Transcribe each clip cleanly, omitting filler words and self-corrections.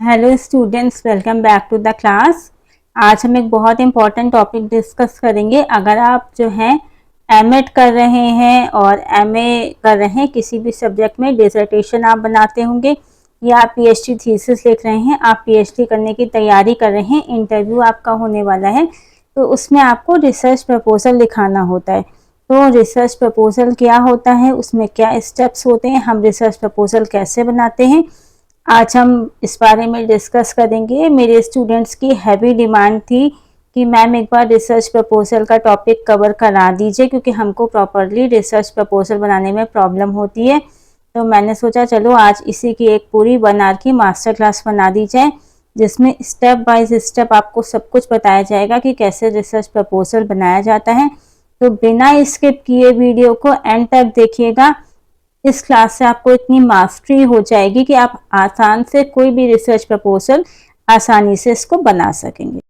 Hello students, welcome back to the class. आज हम एक बहुत इम्पॉर्टेंट टॉपिक डिस्कस करेंगे। अगर आप जो हैं एमएड कर रहे हैं और एमए कर रहे हैं, किसी भी सब्जेक्ट में डिसर्टेशन आप बनाते होंगे या आप पीएचडी थीसिस लिख रहे हैं, आप पीएचडी करने की तैयारी कर रहे हैं, इंटरव्यू आपका होने वाला है, तो उसमें आपको रिसर्च प्रपोजल लिखाना होता है। तो रिसर्च प्रपोजल क्या होता है, उसमें क्या स्टेप्स होते हैं, हम रिसर्च प्रपोजल कैसे बनाते हैं, आज हम इस बारे में डिस्कस करेंगे। मेरे स्टूडेंट्स की हैवी डिमांड थी कि मैम एक बार रिसर्च प्रपोजल का टॉपिक कवर करा दीजिए, क्योंकि हमको प्रॉपरली रिसर्च प्रपोजल बनाने में प्रॉब्लम होती है। तो मैंने सोचा चलो आज इसी की एक पूरी 1 आवर की मास्टर क्लास बना दी जाए, जिसमें स्टेप बाय स्टेप आपको सब कुछ बताया जाएगा कि कैसे रिसर्च प्रपोजल बनाया जाता है। तो बिना स्किप किए वीडियो को एंड तक देखिएगा। इस क्लास से आपको इतनी मास्टरी हो जाएगी कि आप आसान से कोई भी रिसर्च प्रपोजल आसानी से इसको बना सकेंगे।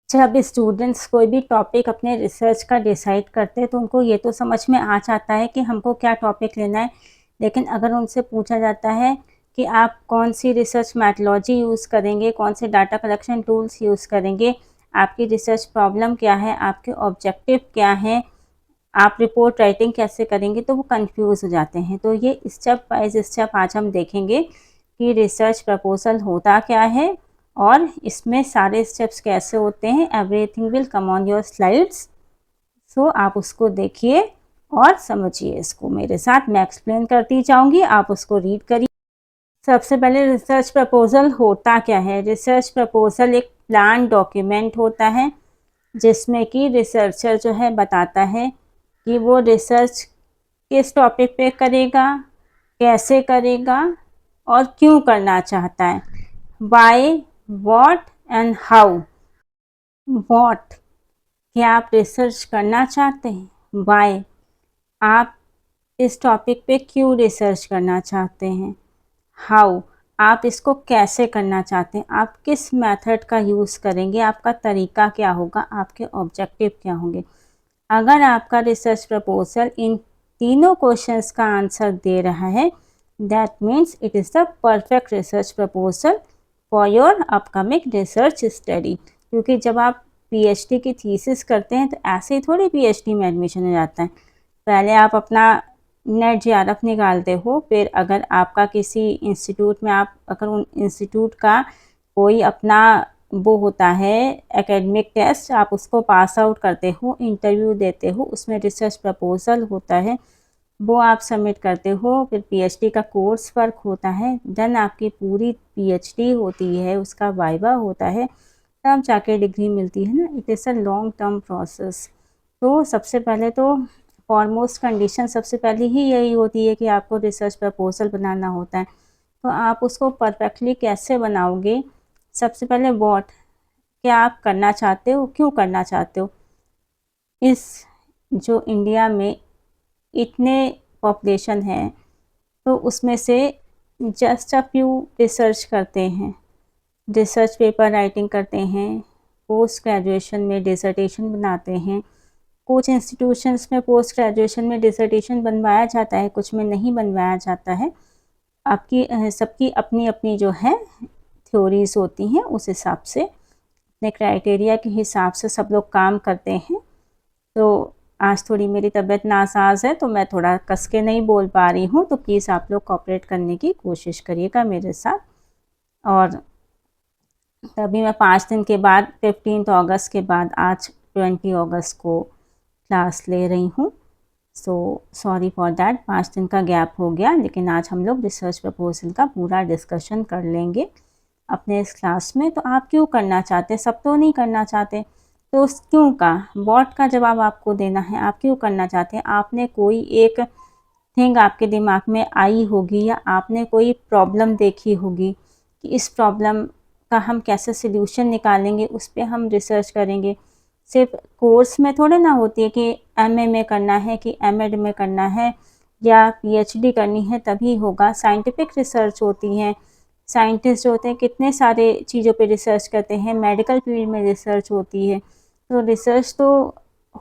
जब स्टूडेंट्स कोई भी टॉपिक अपने रिसर्च का डिसाइड करते हैं तो उनको ये तो समझ में आ जाता है कि हमको क्या टॉपिक लेना है, लेकिन अगर उनसे पूछा जाता है कि आप कौन सी रिसर्च मैथोलॉजी यूज़ करेंगे, कौन से डाटा कलेक्शन टूल्स यूज़ करेंगे, आपकी रिसर्च प्रॉब्लम क्या है, आपके ऑब्जेक्टिव क्या हैं, आप रिपोर्ट राइटिंग कैसे करेंगे, तो वो कंफ्यूज हो जाते हैं। तो ये स्टेप बाय स्टेप आज हम देखेंगे कि रिसर्च प्रपोजल होता क्या है और इसमें सारे स्टेप्स कैसे होते हैं। Everything will come on your slides, so आप उसको देखिए और समझिए। इसको मेरे साथ मैं एक्सप्लेन करती जाऊंगी, आप उसको रीड करिए। सबसे पहले रिसर्च प्रपोजल होता क्या है। रिसर्च प्रपोजल एक प्लान डॉक्यूमेंट होता है जिसमें कि रिसर्चर जो है बताता है कि वो रिसर्च किस टॉपिक पे करेगा, कैसे करेगा और क्यों करना चाहता है। Why, what and how. What, क्या आप रिसर्च करना चाहते हैं। वाई, आप इस टॉपिक पे क्यों रिसर्च करना चाहते हैं। हाउ, आप इसको कैसे करना चाहते हैं, आप किस मेथड का यूज़ करेंगे, आपका तरीका क्या होगा, आपके ऑब्जेक्टिव क्या होंगे। अगर आपका रिसर्च प्रपोजल इन तीनों क्वेश्चंस का आंसर दे रहा है, that means it is the perfect research proposal for your upcoming research study. क्योंकि जब आप पीएचडी की थीसिस करते हैं तो ऐसे ही थोड़ी पीएचडी में एडमिशन हो जाता है। पहले आप अपना नेट जेआरएफ निकालते हो, फिर अगर आपका किसी इंस्टीट्यूट में, आप अगर उन इंस्टीट्यूट का कोई अपना वो होता है एकेडमिक टेस्ट, आप उसको पास आउट करते हो, इंटरव्यू देते हो, उसमें रिसर्च प्रपोजल होता है, वो आप सबमिट करते हो, फिर पीएचडी का कोर्स वर्क होता है, देन आपकी पूरी पीएचडी होती है, उसका वाइवा होता है, तब जाके डिग्री मिलती है ना। It is a long term process. तो सबसे पहले तो फॉरमोस्ट कंडीशन सबसे पहले ही यही होती है कि आपको रिसर्च प्रपोजल बनाना होता है। तो आप उसको परफेक्टली कैसे बनाओगे। सबसे पहले व्हाट, क्या आप करना चाहते हो, क्यों करना चाहते हो। इस जो इंडिया में इतने पॉपुलेशन है तो उसमें से जस्ट अ फ्यू रिसर्च करते हैं, रिसर्च पेपर राइटिंग करते हैं, पोस्ट ग्रेजुएशन में डिसर्टेशन बनाते हैं। कुछ इंस्टीट्यूशंस में पोस्ट ग्रेजुएशन में डिसर्टेशन बनवाया जाता है, कुछ में नहीं बनवाया जाता है। आपकी सबकी अपनी अपनी जो है थ्योरीज होती हैं, उस हिसाब से अपने क्राइटेरिया के हिसाब से सब लोग काम करते हैं। तो आज थोड़ी मेरी तबीयत नासाज है तो मैं थोड़ा कस के नहीं बोल पा रही हूँ, तो प्लीज़ आप लोग कोऑपरेट करने की कोशिश करिएगा मेरे साथ। और तभी मैं 5 दिन के बाद 15 अगस्त के बाद आज 20 अगस्त को क्लास ले रही हूँ। सो सॉरी फॉर दैट, 5 दिन का गैप हो गया, लेकिन आज हम लोग रिसर्च प्रपोजल का पूरा डिस्कशन कर लेंगे अपने इस क्लास में। तो आप क्यों करना चाहते, सब तो नहीं करना चाहते, तो उस क्यों का, व्हाट का जवाब आपको देना है। आप क्यों करना चाहते हैं। आपने कोई एक थिंग आपके दिमाग में आई होगी या आपने कोई प्रॉब्लम देखी होगी कि इस प्रॉब्लम का हम कैसे सल्यूशन निकालेंगे, उस पर हम रिसर्च करेंगे। सिर्फ कोर्स में थोड़े ना होती है कि एमए में करना है कि एमएड में करना है या पीएचडी करनी है तभी होगा। साइंटिफिक रिसर्च होती है, साइंटिस्ट जो होते हैं कितने सारे चीज़ों पे रिसर्च करते हैं, मेडिकल फील्ड में रिसर्च होती है। तो रिसर्च तो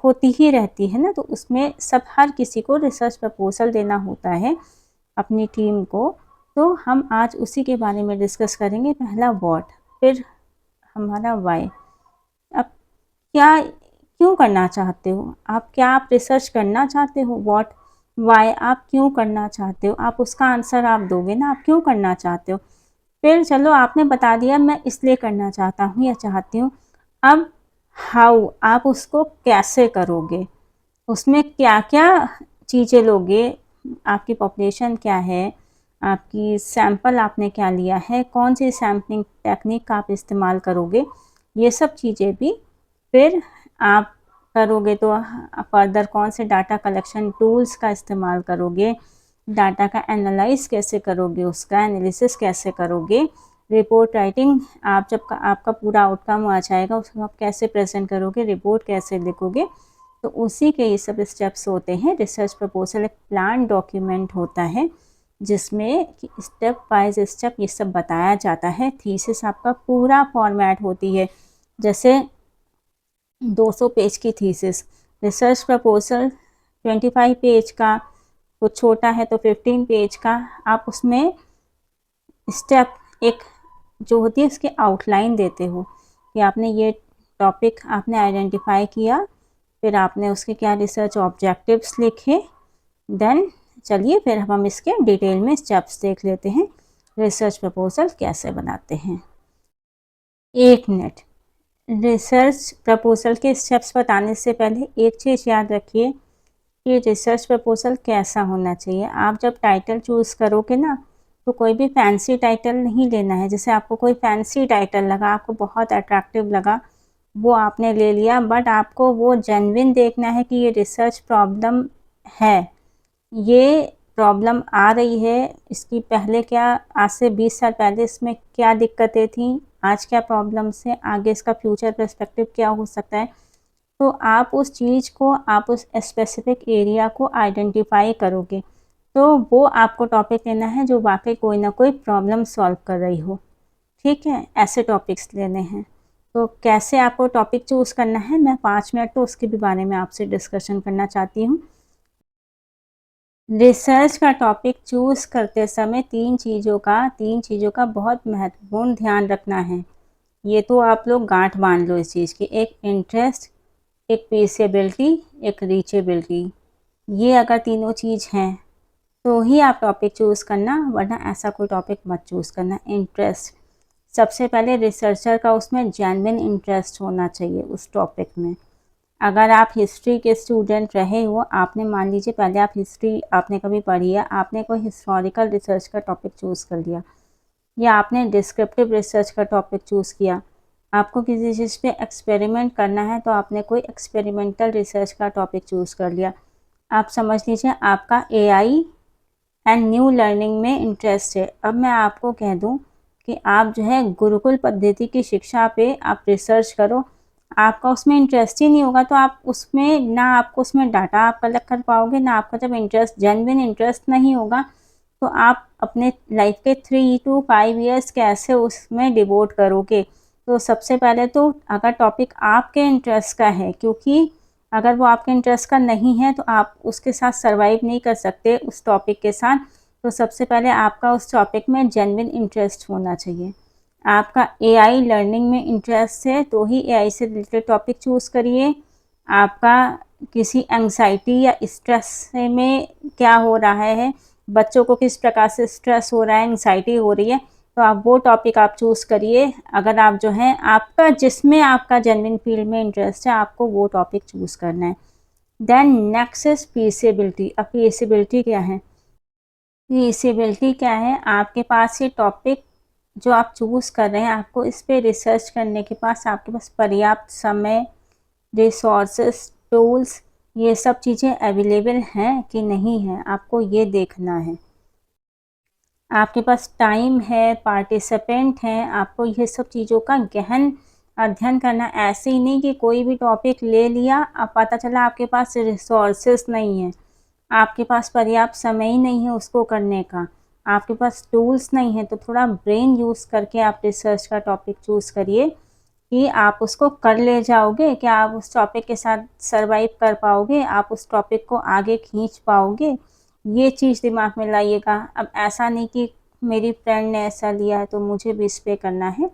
होती ही रहती है ना, तो उसमें सब हर किसी को रिसर्च प्रपोजल देना होता है अपनी टीम को। तो हम आज उसी के बारे में डिस्कस करेंगे। पहला व्हाट, फिर हमारा व्हाई। अब क्या, क्यों करना चाहते हो आप, क्या आप रिसर्च करना चाहते हो, व्हाट व्हाई आप क्यों करना चाहते हो, आप उसका आंसर आप दोगे ना, आप क्यों करना चाहते हो। फिर चलो आपने बता दिया मैं इसलिए करना चाहता हूँ या चाहती हूँ, अब हाउ, आप उसको कैसे करोगे, उसमें क्या क्या चीज़ें लोगे, आपकी पॉपुलेशन क्या है, आपकी सैंपल आपने क्या लिया है, कौन सी सैम्पलिंग टेक्निक का आप इस्तेमाल करोगे, ये सब चीज़ें भी फिर आप करोगे। तो फर्दर कौन से डाटा कलेक्शन टूल्स का इस्तेमाल करोगे, डाटा का एनालाइज कैसे करोगे, उसका एनालिसिस कैसे करोगे, रिपोर्ट राइटिंग, आप जब आपका पूरा आउटकम आ जाएगा उसको आप कैसे प्रेजेंट करोगे, रिपोर्ट कैसे लिखोगे। तो उसी के ये सब स्टेप्स होते हैं। रिसर्च प्रपोजल एक प्लान डॉक्यूमेंट होता है जिसमें स्टेप बाय स्टेप ये सब बताया जाता है। थीसिस आपका पूरा फॉर्मेट होती है, जैसे 200 पेज की थीसिस। रिसर्च प्रपोजल 25 पेज का, तो छोटा है तो 15 पेज का। आप उसमें स्टेप एक जो होती है उसकी आउटलाइन देते हो कि आपने ये टॉपिक आपने आइडेंटिफाई किया, फिर आपने उसके क्या रिसर्च ऑब्जेक्टिव्स लिखे। देन चलिए फिर हम इसके डिटेल में स्टेप्स देख लेते हैं, रिसर्च प्रपोजल कैसे बनाते हैं। 1 मिनट, रिसर्च प्रपोजल के स्टेप्स बताने से पहले एक चीज़ याद रखिए कि रिसर्च प्रपोजल कैसा होना चाहिए। आप जब टाइटल चूज़ करोगे ना, तो कोई भी फैंसी टाइटल नहीं लेना है। जैसे आपको कोई फैंसी टाइटल लगा, आपको बहुत अट्रैक्टिव लगा, वो आपने ले लिया, बट आपको वो जेन्युइन देखना है कि ये रिसर्च प्रॉब्लम है, ये प्रॉब्लम आ रही है, इसकी पहले क्या, आज से 20 साल पहले इसमें क्या दिक्कतें थी, आज क्या प्रॉब्लम्स है, आगे इसका फ्यूचर पर्सपेक्टिव क्या हो सकता है। तो आप उस चीज़ को, आप उस स्पेसिफिक एरिया को आइडेंटिफाई करोगे, तो वो आपको टॉपिक लेना है जो वाकई कोई ना कोई प्रॉब्लम सॉल्व कर रही हो। ठीक है, ऐसे टॉपिक्स लेने हैं। तो कैसे आपको टॉपिक चूज़ करना है, मैं 5 मिनट तो उसके भी बारे में आपसे डिस्कशन करना चाहती हूँ। रिसर्च का टॉपिक चूज़ करते समय तीन चीज़ों का बहुत महत्वपूर्ण ध्यान रखना है। ये तो आप लोग गांठ बांध लो इस चीज़ की। एक इंटरेस्ट, एक फीसिबिलिटी, एक रीचेबिलिटी। ये अगर तीनों चीज़ हैं तो ही आप टॉपिक चूज़ करना, वरना ऐसा कोई टॉपिक मत चूज़ करना। इंटरेस्ट, सबसे पहले रिसर्चर का उसमें जेन्युइन इंटरेस्ट होना चाहिए उस टॉपिक में। अगर आप हिस्ट्री के स्टूडेंट रहे हो, आपने मान लीजिए पहले आप हिस्ट्री आपने कभी पढ़ी है, आपने कोई हिस्टोरिकल रिसर्च का टॉपिक चूज़ कर लिया, या आपने डिस्क्रिप्टिव रिसर्च का टॉपिक चूज़ किया, आपको किसी चीज़ पे एक्सपेरिमेंट करना है तो आपने कोई एक्सपेरिमेंटल रिसर्च का टॉपिक चूज़ कर लिया। आप समझ लीजिए आपका एआई एंड न्यू लर्निंग में इंटरेस्ट है। अब मैं आपको कह दूं कि आप जो है गुरुकुल पद्धति की शिक्षा पे आप रिसर्च करो, आपका उसमें इंटरेस्ट ही नहीं होगा तो आप उसमें ना, आपको उसमें डाटा आप कलेक्ट कर पाओगे ना। आपका जब इंटरेस्ट, जेन्युइन इंटरेस्ट नहीं होगा, तो आप अपने लाइफ के 3 to 5 ईयर्स कैसे उसमें डिवोट करोगे। तो सबसे पहले तो अगर टॉपिक आपके इंटरेस्ट का है, क्योंकि अगर वो आपके इंटरेस्ट का नहीं है तो आप उसके साथ सर्वाइव नहीं कर सकते उस टॉपिक के साथ। तो सबसे पहले आपका उस टॉपिक में जेन्युइन इंटरेस्ट होना चाहिए। आपका एआई लर्निंग में इंटरेस्ट है तो ही एआई से रिलेटेड टॉपिक चूज़ करिए। आपका किसी एंग्जाइटी या स्ट्रेस में क्या हो रहा है, बच्चों को किस प्रकार से स्ट्रेस हो रहा है, एंग्जाइटी हो रही है, तो आप वो टॉपिक आप चूज़ करिए। अगर आप जो है आपका जिसमें आपका जेन्युइन फील्ड में इंटरेस्ट है, आपको वो टॉपिक चूज़ करना है। Then next is feasibility. अब फीसिबिलिटी क्या है, फीसिबिलिटी क्या है, आपके पास ये टॉपिक जो आप चूज़ कर रहे हैं, आपको इस पे रिसर्च करने के पास आपके पास पर्याप्त समय, रिसोर्सेस, टूल्स, ये सब चीज़ें अवेलेबल हैं कि नहीं है, आपको ये देखना है। आपके पास टाइम है, पार्टिसिपेंट हैं, आपको ये सब चीज़ों का गहन अध्ययन करना। ऐसे ही नहीं कि कोई भी टॉपिक ले लिया, अब पता चला आपके पास रिसोर्सेस नहीं है, आपके पास पर्याप्त समय ही नहीं है उसको करने का, आपके पास टूल्स नहीं है, तो थोड़ा ब्रेन यूज़ करके आप रिसर्च का टॉपिक चूज़ करिए कि आप उसको कर ले जाओगे, क्या आप उस टॉपिक के साथ सर्वाइव कर पाओगे, आप उस टॉपिक को आगे खींच पाओगे, ये चीज़ दिमाग में लाइएगा। अब ऐसा नहीं कि मेरी फ्रेंड ने ऐसा लिया है तो मुझे भी इस पे करना है,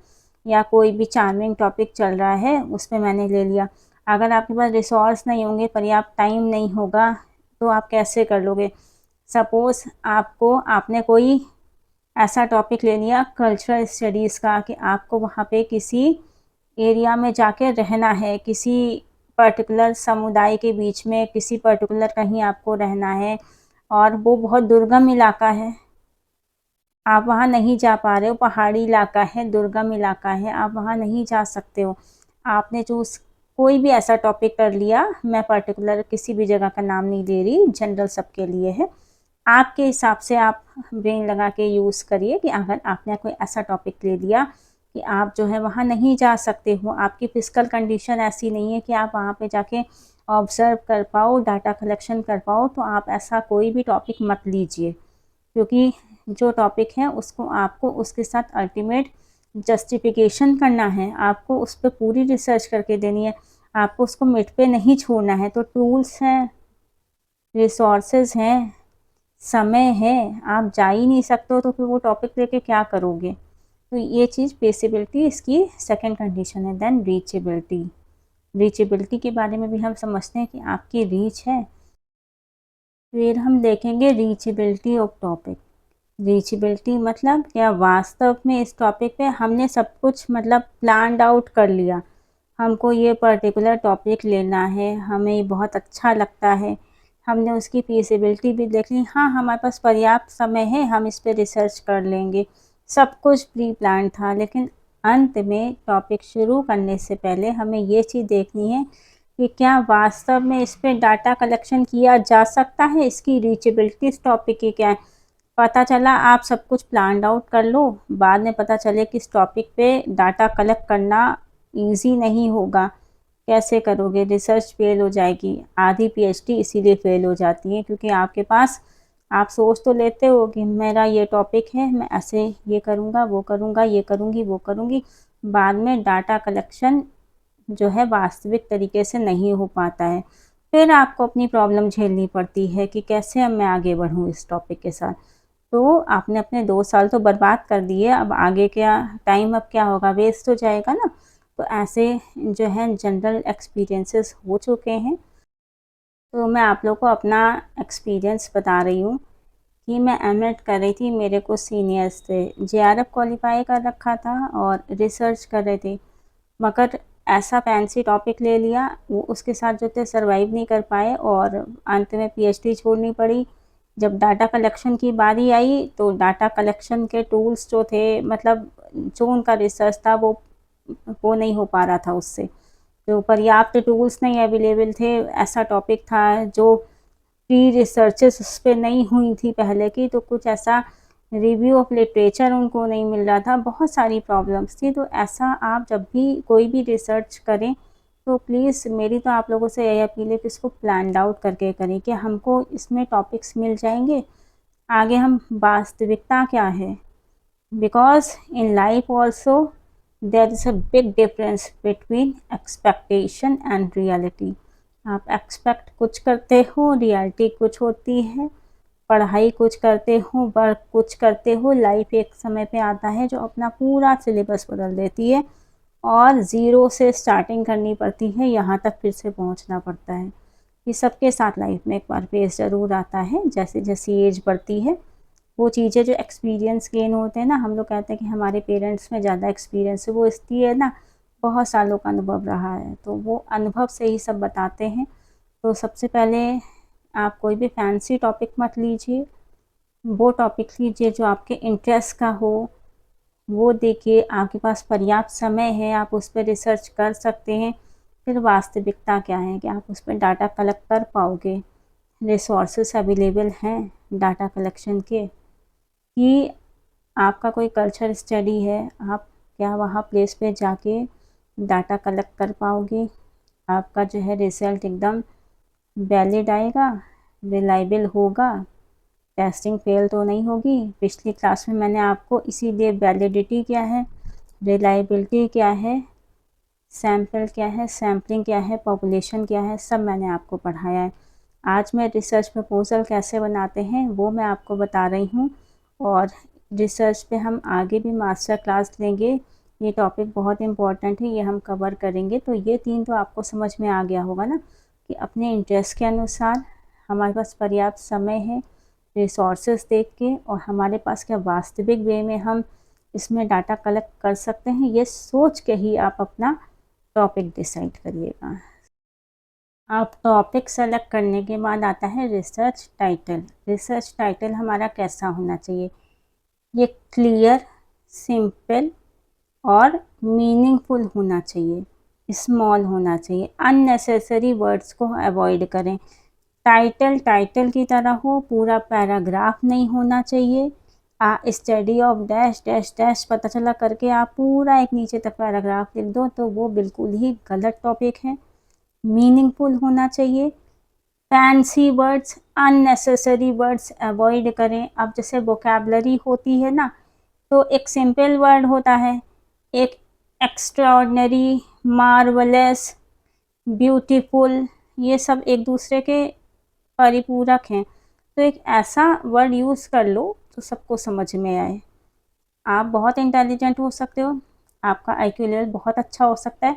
या कोई भी चार्मिंग टॉपिक चल रहा है उस पे मैंने ले लिया। अगर आपके पास रिसोर्स नहीं होंगे, पर्याप्त टाइम नहीं होगा, तो आप कैसे कर लोगे? सपोज़ आपने कोई ऐसा टॉपिक ले लिया कल्चरल स्टडीज़ का कि आपको वहाँ पे किसी एरिया में जाके रहना है, किसी पर्टिकुलर समुदाय के बीच में, किसी पर्टिकुलर कहीं आपको रहना है और वो बहुत दुर्गम इलाका है, आप वहाँ नहीं जा पा रहे हो, पहाड़ी इलाका है, दुर्गम इलाका है, आप वहाँ नहीं जा सकते हो। आपने चूज़ कोई भी ऐसा टॉपिक कर लिया, मैं पर्टिकुलर किसी भी जगह का नाम नहीं दे रही, जनरल सबके लिए है। आपके हिसाब से आप ब्रेन लगा के यूज़ करिए कि अगर आपने कोई ऐसा टॉपिक ले लिया कि आप जो है वहाँ नहीं जा सकते हो, आपकी फिजिकल कंडीशन ऐसी नहीं है कि आप वहाँ पे जाके ऑब्ज़र्व कर पाओ, डाटा कलेक्शन कर पाओ, तो आप ऐसा कोई भी टॉपिक मत लीजिए, क्योंकि जो टॉपिक है उसको आपको उसके साथ अल्टीमेट जस्टिफिकेशन करना है, आपको उस पर पूरी रिसर्च करके देनी है, आपको उसको मिड पे नहीं छोड़ना है। तो टूल्स हैं, रिसोर्सेज हैं, समय है, आप जा ही नहीं सकते हो तो फिर वो टॉपिक लेके क्या करोगे? तो ये चीज़ पेसिबिलिटी इसकी सेकंड कंडीशन है। देन रीचेबिलिटी, रीचेबिलिटी के बारे में भी हम समझते हैं कि आपकी रीच है। फिर हम देखेंगे रीचेबिलिटी ऑफ टॉपिक। रीचेबिलिटी मतलब क्या, वास्तव में इस टॉपिक पे हमने सब कुछ मतलब प्लान्ड आउट कर लिया, हमको ये पर्टिकुलर टॉपिक लेना है, हमें ये बहुत अच्छा लगता है, हमने उसकी फीसिबिलिटी भी देख ली, हाँ हमारे पास पर्याप्त समय है, हम इस पे रिसर्च कर लेंगे, सब कुछ प्री प्लान था। लेकिन अंत में टॉपिक शुरू करने से पहले हमें ये चीज़ देखनी है कि क्या वास्तव में इस पे डाटा कलेक्शन किया जा सकता है, इसकी रीचेबिलिटी इस टॉपिक की क्या है। पता चला आप सब कुछ प्लान आउट कर लो, बाद में पता चले कि इस टॉपिक पे डाटा कलेक्ट करना ईजी नहीं होगा, कैसे करोगे? रिसर्च फेल हो जाएगी। आधी पीएचडी इसीलिए फेल हो जाती है क्योंकि आपके पास, आप सोच तो लेते हो कि मेरा ये टॉपिक है, मैं ऐसे ये करूँगा, वो करूँगा, ये करूँगी, वो करूँगी, बाद में डाटा कलेक्शन जो है वास्तविक तरीके से नहीं हो पाता है। फिर आपको अपनी प्रॉब्लम झेलनी पड़ती है कि कैसे अब मैं आगे बढ़ूँ इस टॉपिक के साथ। तो आपने अपने 2 साल तो बर्बाद कर दिए, अब आगे क्या टाइम, अब क्या होगा, वेस्ट हो जाएगा ना। तो ऐसे जो है जनरल एक्सपीरियंसेस हो चुके हैं। तो मैं आप लोग को अपना एक्सपीरियंस बता रही हूँ कि मैं एमएड कर रही थी, मेरे को सीनियर्स थे, जेआरएफ क्वालिफाई कर रखा था और रिसर्च कर रहे थे, मगर ऐसा फैंसी टॉपिक ले लिया, वो उसके साथ जो थे सर्वाइव नहीं कर पाए और अंत में पीएचडी छोड़नी पड़ी। जब डाटा कलेक्शन की बारी आई तो डाटा कलेक्शन के टूल्स जो थे, मतलब जो उनका रिसर्च था वो नहीं हो पा रहा था उससे, जो पर्याप्त टूल्स नहीं अवेलेबल थे। ऐसा टॉपिक था जो प्री रिसर्चेस उस पर नहीं हुई थी पहले की, तो कुछ ऐसा रिव्यू ऑफ लिटरेचर उनको नहीं मिल रहा था, बहुत सारी प्रॉब्लम्स थी। तो ऐसा आप जब भी कोई भी रिसर्च करें तो प्लीज़ मेरी तो आप लोगों से यही अपील है कि इसको प्लान आउट करके करें कि हमको इसमें टॉपिक्स मिल जाएंगे, आगे हम वास्तविकता क्या है, because in life also there is a big difference between expectation and reality. आप एक्सपेक्ट कुछ करते हो, रियलिटी कुछ होती है, पढ़ाई कुछ करते हो, वर्क कुछ करते हो, लाइफ एक समय पे आता है जो अपना पूरा सिलेबस बदल देती है और ज़ीरो से स्टार्टिंग करनी पड़ती है, यहाँ तक फिर से पहुँचना पड़ता है। ये सबके साथ लाइफ में एक बार फेस ज़रूर आता है, जैसे जैसी एज बढ़ती है। वो चीज़ें जो एक्सपीरियंस गेन होते हैं ना, हम लोग कहते हैं कि हमारे पेरेंट्स में ज़्यादा एक्सपीरियंस है, वो इसलिए ना बहुत सालों का अनुभव रहा है, तो वो अनुभव से ही सब बताते हैं। तो सबसे पहले आप कोई भी फैंसी टॉपिक मत लीजिए, वो टॉपिक लीजिए जो आपके इंटरेस्ट का हो, वो देखिए, आपके पास पर्याप्त समय है, आप उस पर रिसर्च कर सकते हैं। फिर वास्तविकता क्या है कि आप उस पर डाटा कलेक्ट कर पाओगे, रिसोर्सेस अवेलेबल हैं डाटा कलेक्शन के, कि आपका कोई कल्चर स्टडी है, आप क्या वहाँ प्लेस पे जाके डाटा कलेक्ट कर पाओगे, आपका जो है रिज़ल्ट एकदम वैलिड आएगा, रिलायबल होगा, टेस्टिंग फेल तो नहीं होगी। पिछली क्लास में मैंने आपको इसीलिए वैलिडिटी क्या है, रिलायबिलिटी क्या है, सैम्पल क्या है, सैम्पलिंग क्या है, पॉपुलेशन क्या है, सब मैंने आपको पढ़ाया है। आज मैं रिसर्च प्रपोज़ल कैसे बनाते हैं वो मैं आपको बता रही हूँ, और रिसर्च पे हम आगे भी मास्टर क्लास लेंगे। ये टॉपिक बहुत इम्पोर्टेंट है, ये हम कवर करेंगे। तो ये 3 तो आपको समझ में आ गया होगा ना कि अपने इंटरेस्ट के अनुसार हमारे पास पर्याप्त समय है, रिसोर्सेज देख के, और हमारे पास क्या वास्तविक वे में हम इसमें डाटा कलेक्ट कर सकते हैं, ये सोच के ही आप अपना टॉपिक डिसाइड करिएगा। आप टॉपिक सेलेक्ट करने के बाद आता है रिसर्च टाइटल। रिसर्च टाइटल हमारा कैसा होना चाहिए? ये क्लियर, सिंपल और मीनिंगफुल होना चाहिए, स्मॉल होना चाहिए। अननेसेसरी वर्ड्स को अवॉइड करें। टाइटल टाइटल की तरह हो, पूरा पैराग्राफ नहीं होना चाहिए। Study of dash dash dash पता चला करके आप पूरा एक नीचे तक पैराग्राफ लिख दो तो वो बिल्कुल ही गलत टॉपिक है। मीनिंगफुल होना चाहिए। Fancy words, unnecessary words avoid करें। अब जैसे वोकैबलरी होती है ना, तो एक सिंपल वर्ड होता है, एक एक्स्ट्राऑर्डिनरी, मार्वलस, ब्यूटीफुल, ये सब एक दूसरे के परिपूरक हैं। तो एक ऐसा वर्ड यूज़ कर लो तो सबको समझ में आए। आप बहुत इंटेलिजेंट हो सकते हो, आपका आईक्यू लेवल बहुत अच्छा हो सकता है,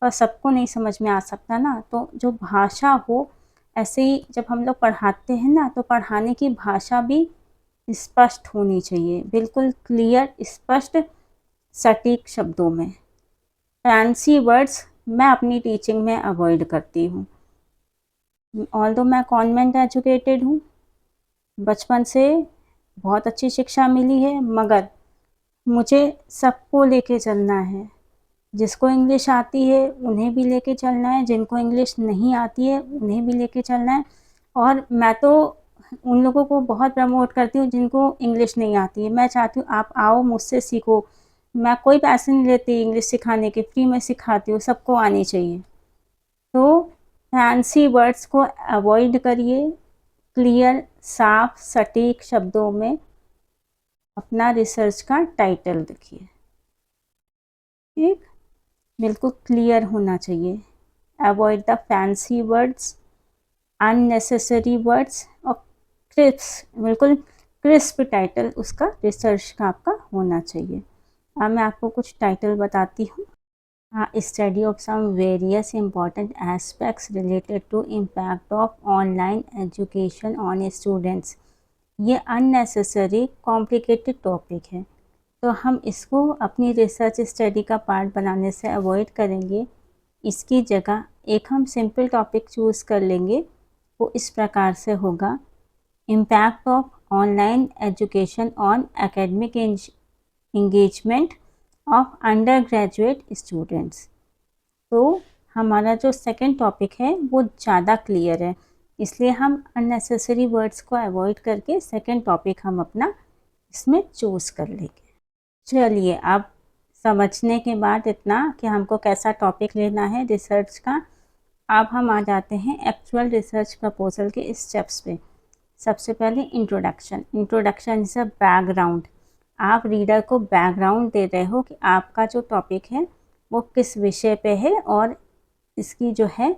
पर सबको नहीं समझ में आ सकता ना। तो जो भाषा हो, ऐसे ही जब हम लोग पढ़ाते हैं ना, तो पढ़ाने की भाषा भी स्पष्ट होनी चाहिए, बिल्कुल क्लियर, स्पष्ट, सटीक शब्दों में। फैंसी वर्ड्स मैं अपनी टीचिंग में अवॉइड करती हूँ। ऑल्दो मैं कॉन्वेंट एजुकेटेड हूँ, बचपन से बहुत अच्छी शिक्षा मिली है, मगर मुझे सबको लेके चलना है। जिसको इंग्लिश आती है उन्हें भी लेके चलना है, जिनको इंग्लिश नहीं आती है उन्हें भी लेके चलना है। और मैं तो उन लोगों को बहुत प्रमोट करती हूँ जिनको इंग्लिश नहीं आती है। मैं चाहती हूँ आप आओ, मुझसे सीखो। मैं कोई पैसे नहीं लेती इंग्लिश सिखाने के, फ्री में सिखाती हूँ, सबको आनी चाहिए। तो फैंसी वर्ड्स को अवॉइड करिए, क्लियर, साफ, सटीक शब्दों में अपना रिसर्च का टाइटल लिखिए। ठीक, बिल्कुल क्लियर होना चाहिए। Avoid the fancy words, unnecessary words, और क्रिस्प, बिल्कुल क्रिस्प टाइटल उसका रिसर्च का आपका होना चाहिए। अब मैं आपको कुछ टाइटल बताती हूँ। Study of some various important aspects related to impact of online education on students. ये अननेसेसरी कॉम्प्लिकेटेड टॉपिक है, तो हम इसको अपनी रिसर्च स्टडी का पार्ट बनाने से अवॉइड करेंगे। इसकी जगह एक हम सिंपल टॉपिक चूज़ कर लेंगे। वो इस प्रकार से होगा, impact of online education on academic engagement of under graduate students. तो हमारा जो सेकंड टॉपिक है वो ज़्यादा क्लियर है, इसलिए हम अननेसेसरी वर्ड्स को अवॉइड करके सेकंड टॉपिक हम अपना इसमें चूज़ कर लेंगे। चलिए, अब समझने के बाद इतना कि हमको कैसा टॉपिक लेना है रिसर्च का, अब हम आ जाते हैं एक्चुअल रिसर्च प्रपोजल के स्टेप्स पे। सबसे पहले introduction. Introduction is a background. आप रीडर को बैकग्राउंड दे रहे हो कि आपका जो टॉपिक है वो किस विषय पे है और इसकी जो है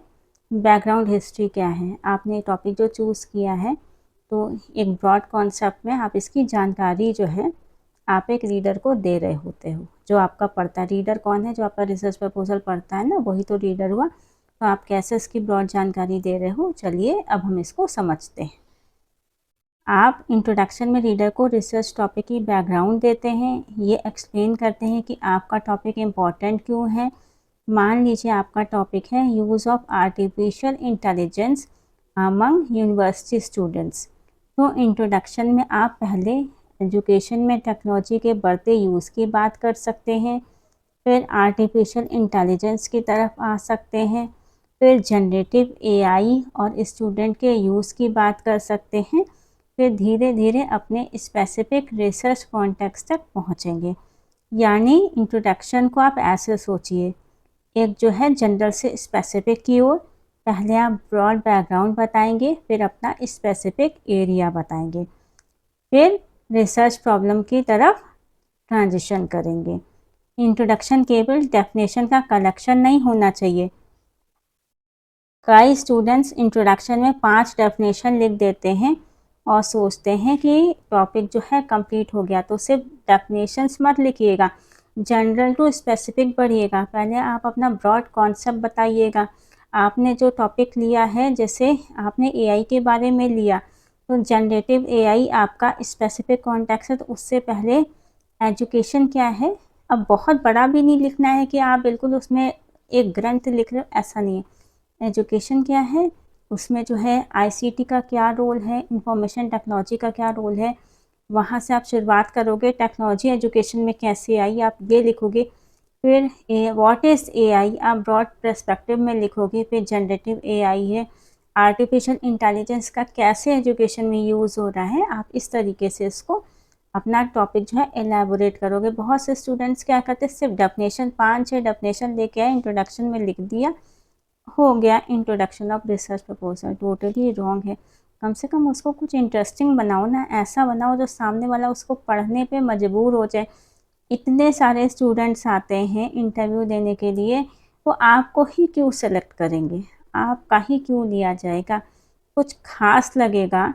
बैकग्राउंड हिस्ट्री क्या है। आपने टॉपिक जो चूज़ किया है तो एक ब्रॉड कॉन्सेप्ट में आप इसकी जानकारी जो है आप एक रीडर को दे रहे होते हो, जो आपका पढ़ता है। रीडर कौन है? जो आपका रिसर्च प्रपोजल पढ़ता है ना, वही तो रीडर हुआ। तो आप कैसे इसकी ब्रॉड जानकारी दे रहे हो, चलिए अब हम इसको समझते हैं। आप इंट्रोडक्शन में रीडर को रिसर्च टॉपिक की बैकग्राउंड देते हैं, ये एक्सप्लेन करते हैं कि आपका टॉपिक इम्पॉर्टेंट क्यों है। मान लीजिए आपका टॉपिक है use of artificial intelligence among university students. तो इंट्रोडक्शन में आप पहले एजुकेशन में टेक्नोलॉजी के बढ़ते यूज़ की बात कर सकते हैं, फिर आर्टिफिशियल इंटेलिजेंस की तरफ आ सकते हैं, फिर जनरेटिव एआई और स्टूडेंट के यूज़ की बात कर सकते हैं, फिर धीरे धीरे अपने स्पेसिफिक रिसर्च कॉन्टेक्स्ट तक पहुँचेंगे। यानी इंट्रोडक्शन को आप ऐसे सोचिए, एक जो है जनरल से स्पेसिफिक की ओर, पहले आप ब्रॉड बैकग्राउंड बताएंगे, फिर अपना स्पेसिफिक एरिया बताएंगे, फिर रिसर्च प्रॉब्लम की तरफ ट्रांजिशन करेंगे। इंट्रोडक्शन केवल डेफिनेशन का कलेक्शन नहीं होना चाहिए। कई स्टूडेंट्स इंट्रोडक्शन में 5 डेफिनेशन लिख देते हैं, और सोचते हैं कि टॉपिक जो है कंप्लीट हो गया। तो सिर्फ डेफिनेशंस मत लिखिएगा, जनरल टू स्पेसिफिक पढ़िएगा। पहले आप अपना ब्रॉड कॉन्सेप्ट बताइएगा। आपने जो टॉपिक लिया है, जैसे आपने एआई के बारे में लिया, तो जनरेटिव एआई आपका स्पेसिफिक कॉन्टेक्स्ट है, तो उससे पहले एजुकेशन क्या है। अब बहुत बड़ा भी नहीं लिखना है कि आप बिल्कुल उसमें एक ग्रंथ लिख रहे हो, ऐसा नहीं है। एजुकेशन क्या है, उसमें जो है आईसीटी का क्या रोल है, इंफॉर्मेशन टेक्नोलॉजी का क्या रोल है, वहाँ से आप शुरुआत करोगे। टेक्नोलॉजी एजुकेशन में कैसे आई, आप ये लिखोगे। फिर व्हाट इज़ एआई, आप ब्रॉड पर्सपेक्टिव में लिखोगे। फिर जनरेटिव एआई है, आर्टिफिशियल इंटेलिजेंस का कैसे एजुकेशन में यूज़ हो रहा है। आप इस तरीके से इसको अपना टॉपिक जो है एलैबोरेट करोगे। बहुत से स्टूडेंट्स क्या करते हैं, सिर्फ डेफिनेशन 5-6 डेफिनेशन लेके आए, इंट्रोडक्शन में लिख दिया, हो गया introduction of research proposal. Totally wrong है। कम से कम उसको कुछ इंटरेस्टिंग बनाओ ना, ऐसा बनाओ जो सामने वाला उसको पढ़ने पे मजबूर हो जाए। इतने सारे स्टूडेंट्स आते हैं इंटरव्यू देने के लिए, वो आपको ही क्यों सेलेक्ट करेंगे, आपका ही क्यों लिया जाएगा, कुछ खास लगेगा।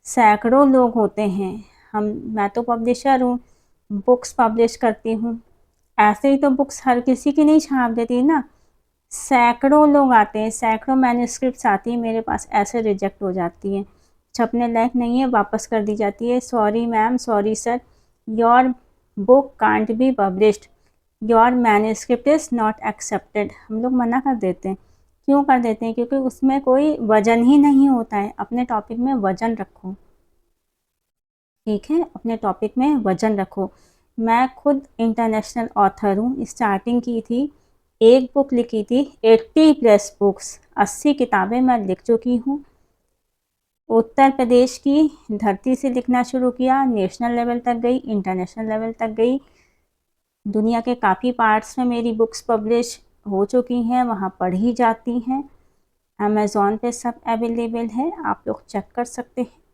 सैकड़ों लोग होते हैं। मैं तो पब्लिशर हूँ, बुक्स पब्लिश करती हूँ। ऐसे ही तो बुक्स हर किसी की नहीं छाप देती ना। सैकड़ों लोग आते हैं, सैकड़ों मैन्युस्क्रिप्ट्स आती हैं मेरे पास, ऐसे रिजेक्ट हो जाती हैं, छपने लायक नहीं है, वापस कर दी जाती है। Sorry ma'am, sorry sir, your book can't be published, your manuscript is not accepted. हम लोग मना कर देते हैं। क्यों कर देते हैं? क्योंकि उसमें कोई वजन ही नहीं होता है। अपने टॉपिक में वजन रखो, ठीक है, अपने टॉपिक में वजन रखो। मैं खुद इंटरनेशनल ऑथर हूँ, स्टार्टिंग की थी, एक बुक लिखी थी, 80+ बुक्स, 80 किताबें मैं लिख चुकी हूँ। उत्तर प्रदेश की धरती से लिखना शुरू किया, नेशनल लेवल तक गई, इंटरनेशनल लेवल तक गई। दुनिया के काफ़ी पार्ट्स में मेरी बुक्स पब्लिश हो चुकी हैं, वहाँ पढ़ी जाती हैं। अमेज़ॉन पे सब अवेलेबल है, आप लोग चेक कर सकते हैं।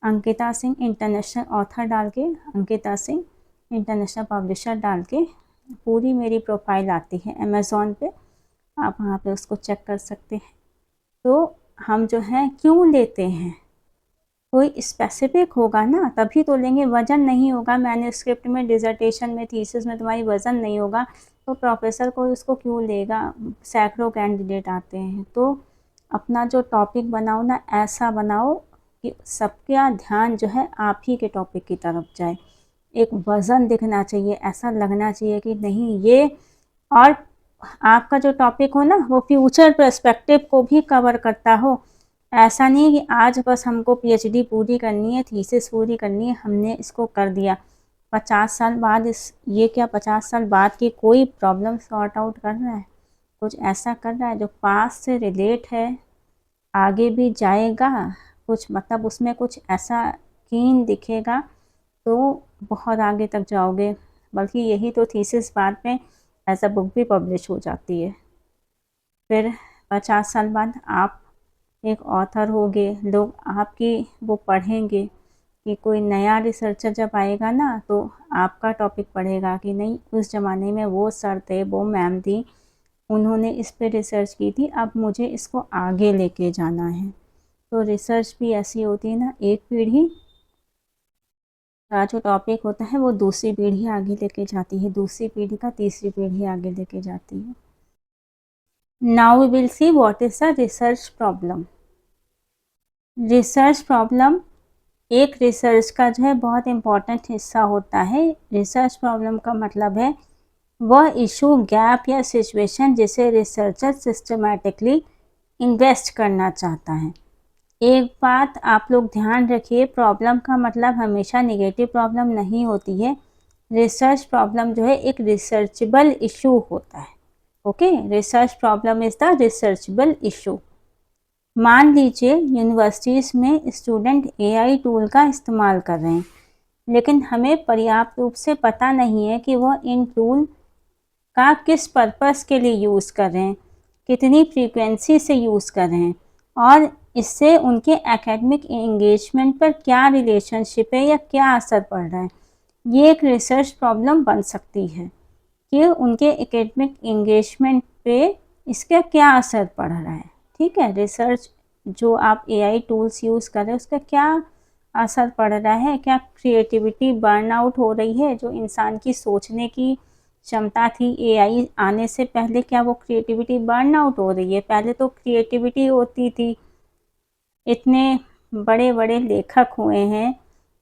अंकिता सिंह इंटरनेशनल ऑथर डाल के, अंकिता सिंह इंटरनेशनल पब्लिशर डाल के पूरी मेरी प्रोफाइल आती है अमेज़ॉन पे, आप वहाँ पे उसको चेक कर सकते हैं। तो हम जो है क्यों लेते हैं, कोई स्पेसिफिक होगा ना तभी तो लेंगे। वजन नहीं होगा मैन्युस्क्रिप्ट में, डिसर्टेशन में, थीसिस में तुम्हारी वजन नहीं होगा, तो प्रोफेसर को उसको क्यों लेगा। सैकड़ों कैंडिडेट आते हैं। तो अपना जो टॉपिक बनाओ ना, ऐसा बनाओ कि सबका ध्यान जो है आप ही के टॉपिक की तरफ जाए। एक वज़न दिखना चाहिए, ऐसा लगना चाहिए कि नहीं ये, और आपका जो टॉपिक हो ना वो फ्यूचर पर्सपेक्टिव को भी कवर करता हो। ऐसा नहीं कि आज बस हमको पीएचडी पूरी करनी है, थीसिस पूरी करनी है, हमने इसको कर दिया। 50 साल बाद ये क्या 50 साल बाद की कोई प्रॉब्लम सॉर्ट आउट कर रहा है, कुछ ऐसा कर रहा है जो पास से रिलेट है, आगे भी जाएगा, कुछ मतलब उसमें कुछ ऐसा कीन दिखेगा, तो बहुत आगे तक जाओगे। बल्कि यही तो थीसिस बाद में एज अ बुक भी पब्लिश हो जाती है। फिर 50 साल बाद आप एक ऑथर होगे, लोग आपकी वो पढ़ेंगे कि कोई नया रिसर्चर जब आएगा ना तो आपका टॉपिक पढ़ेगा कि नहीं, उस ज़माने में वो सर थे, वो मैम थी, उन्होंने इस पे रिसर्च की थी, अब मुझे इसको आगे लेके जाना है। तो रिसर्च भी ऐसी होती है ना, एक पीढ़ी का जो टॉपिक होता है वो दूसरी पीढ़ी आगे लेके जाती है, दूसरी पीढ़ी का तीसरी पीढ़ी आगे लेके जाती है। Now we will see what is the research problem. Research problem एक रिसर्च का जो है बहुत इम्पॉर्टेंट हिस्सा होता है। रिसर्च प्रॉब्लम का मतलब है वह इशू, गैप या सिचुएशन जिसे रिसर्चर सिस्टमैटिकली इन्वेस्ट करना चाहता है। एक बात आप लोग ध्यान रखिए, प्रॉब्लम का मतलब हमेशा नेगेटिव प्रॉब्लम नहीं होती है। रिसर्च प्रॉब्लम जो है एक रिसर्चेबल इशू होता है। Okay, research problem is the researchable issue. मान लीजिए यूनिवर्सिटीज़ में स्टूडेंट एआई टूल का इस्तेमाल कर रहे हैं, लेकिन हमें पर्याप्त रूप से पता नहीं है कि वह इन टूल का किस पर्पस के लिए यूज़ कर रहे हैं, कितनी फ्रीक्वेंसी से यूज़ कर रहे हैं, और इससे उनके एकेडमिक एंगेजमेंट पर क्या रिलेशनशिप है या क्या असर पड़ रहा है। ये एक रिसर्च प्रॉब्लम बन सकती है कि उनके एकेडमिक एंगेजमेंट पे इसका क्या असर पड़ रहा है। ठीक है, रिसर्च जो आप एआई टूल्स यूज़ कर रहे हैं उसका क्या असर पड़ रहा है? क्या क्रिएटिविटी बर्न आउट हो रही है? जो इंसान की सोचने की क्षमता थी एआई आने से पहले, क्या वो क्रिएटिविटी बर्न आउट हो रही है? पहले तो क्रिएटिविटी होती थी, इतने बड़े बड़े लेखक हुए हैं,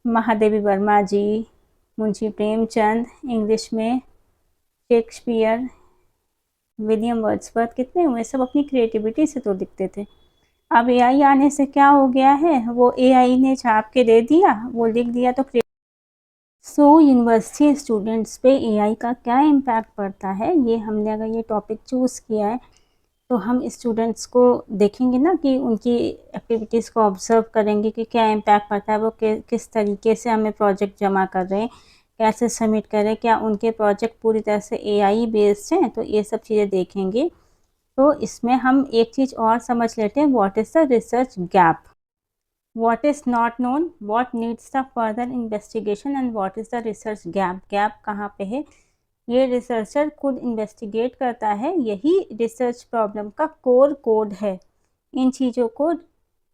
महादेवी वर्मा जी, मुंशी प्रेमचंद, इंग्लिश में शेक्सपियर, विलियम वर्ड्सवर्थ, कितने हुए, सब अपनी क्रिएटिविटी से तो लिखते थे। अब एआई आने से क्या हो गया है, वो एआई ने छाप के दे दिया, वो लिख दिया तो यूनिवर्सिटी स्टूडेंट्स पे एआई का क्या इम्पैक्ट पड़ता है, ये हमने अगर ये टॉपिक चूज़ किया है तो हम स्टूडेंट्स को देखेंगे ना कि उनकी एक्टिविटीज़ को ऑब्जर्व करेंगे कि क्या इम्पैक्ट पड़ता है, वो किस तरीके से हमें प्रोजेक्ट जमा कर रहे हैं, कैसे सबमिट करें, क्या उनके प्रोजेक्ट पूरी तरह से एआई बेस्ड हैं, तो ये सब चीज़ें देखेंगे। तो इसमें हम एक चीज़ और समझ लेते हैं, what is the research gap, what is not known, what needs the further investigation and what is the research gap। Gap कहाँ पे है, ये रिसर्चर खुद इन्वेस्टिगेट करता है, यही रिसर्च प्रॉब्लम का कोर कोड है। इन चीज़ों को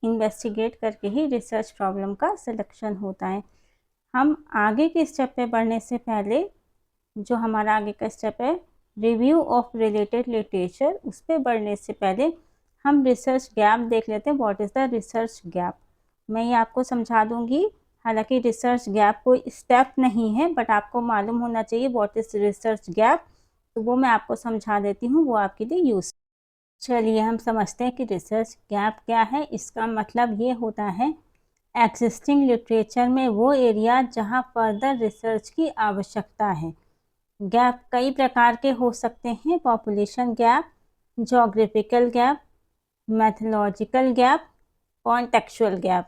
इन्वेस्टिगेट करके ही रिसर्च प्रॉब्लम का सिलेक्शन होता है। हम आगे के स्टेप पे बढ़ने से पहले, जो हमारा आगे का स्टेप है रिव्यू ऑफ रिलेटेड लिटरेचर, उस पर बढ़ने से पहले हम रिसर्च गैप देख लेते हैं। What is the research gap, मैं ये आपको समझा दूंगी, हालांकि रिसर्च गैप कोई स्टेप नहीं है, बट आपको मालूम होना चाहिए व्हाट इज़ रिसर्च गैप, तो वो मैं आपको समझा देती हूँ, वो आपके लिए यूज। चलिए हम समझते हैं कि रिसर्च गैप क्या है। इसका मतलब ये होता है एग्जिस्टिंग लिटरेचर में वो एरिया जहाँ फर्दर रिसर्च की आवश्यकता है। गैप कई प्रकार के हो सकते हैं, population gap, geographical gap, methodological gap, contextual gap.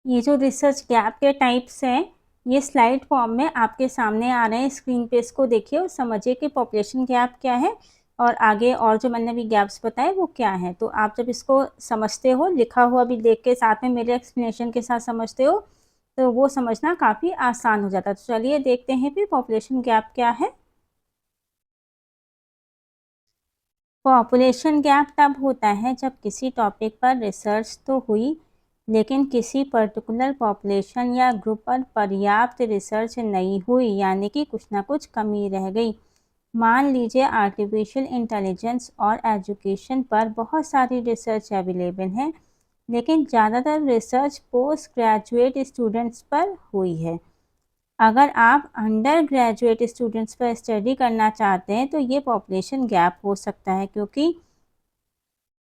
ये जो रिसर्च गैप के टाइप्स हैं, ये स्लाइड फॉर्म में आपके सामने आ रहे हैं, स्क्रीन पे इसको देखिए और समझिए कि पॉपुलेशन गैप क्या है और आगे और जो मैंने अभी गैप्स बताए वो क्या है। तो आप जब इसको समझते हो, लिखा हुआ भी देख के साथ में मेरे एक्सप्लेनेशन के साथ समझते हो, तो वो समझना काफ़ी आसान हो जाता है। तो चलिए देखते हैं फिर पॉपुलेशन गैप क्या है। पॉपुलेशन गैप तब होता है जब किसी टॉपिक पर रिसर्च तो हुई, लेकिन किसी पर्टिकुलर पॉपुलेशन या ग्रुप पर पर्याप्त रिसर्च नहीं हुई, यानी कि कुछ ना कुछ कमी रह गई। मान लीजिए आर्टिफिशियल इंटेलिजेंस और एजुकेशन पर बहुत सारी रिसर्च अवेलेबल है, लेकिन ज़्यादातर रिसर्च पोस्ट ग्रेजुएट स्टूडेंट्स पर हुई है। अगर आप अंडर ग्रेजुएट स्टूडेंट्स पर स्टडी करना चाहते हैं तो ये पॉपुलेशन गैप हो सकता है, क्योंकि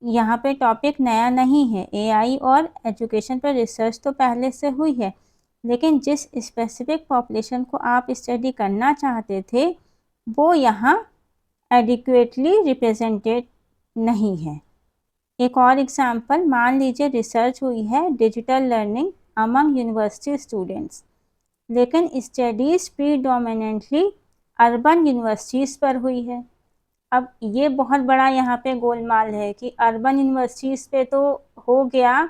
यहाँ पे टॉपिक नया नहीं है। एआई और एजुकेशन पर रिसर्च तो पहले से हुई है, लेकिन जिस स्पेसिफिक पॉपुलेशन को आप स्टडी करना चाहते थे वो यहाँ एडिक्वेटली रिप्रेजेंटेड नहीं है। एक और एग्जांपल, मान लीजिए रिसर्च हुई है digital learning among university students, लेकिन स्टडीज़ प्रीडोमिनेंटली अर्बन यूनिवर्सिटीज़ पर हुई है। अब ये बहुत बड़ा यहाँ पे गोलमाल है कि अर्बन यूनिवर्सिटीज़ पे तो हो गया,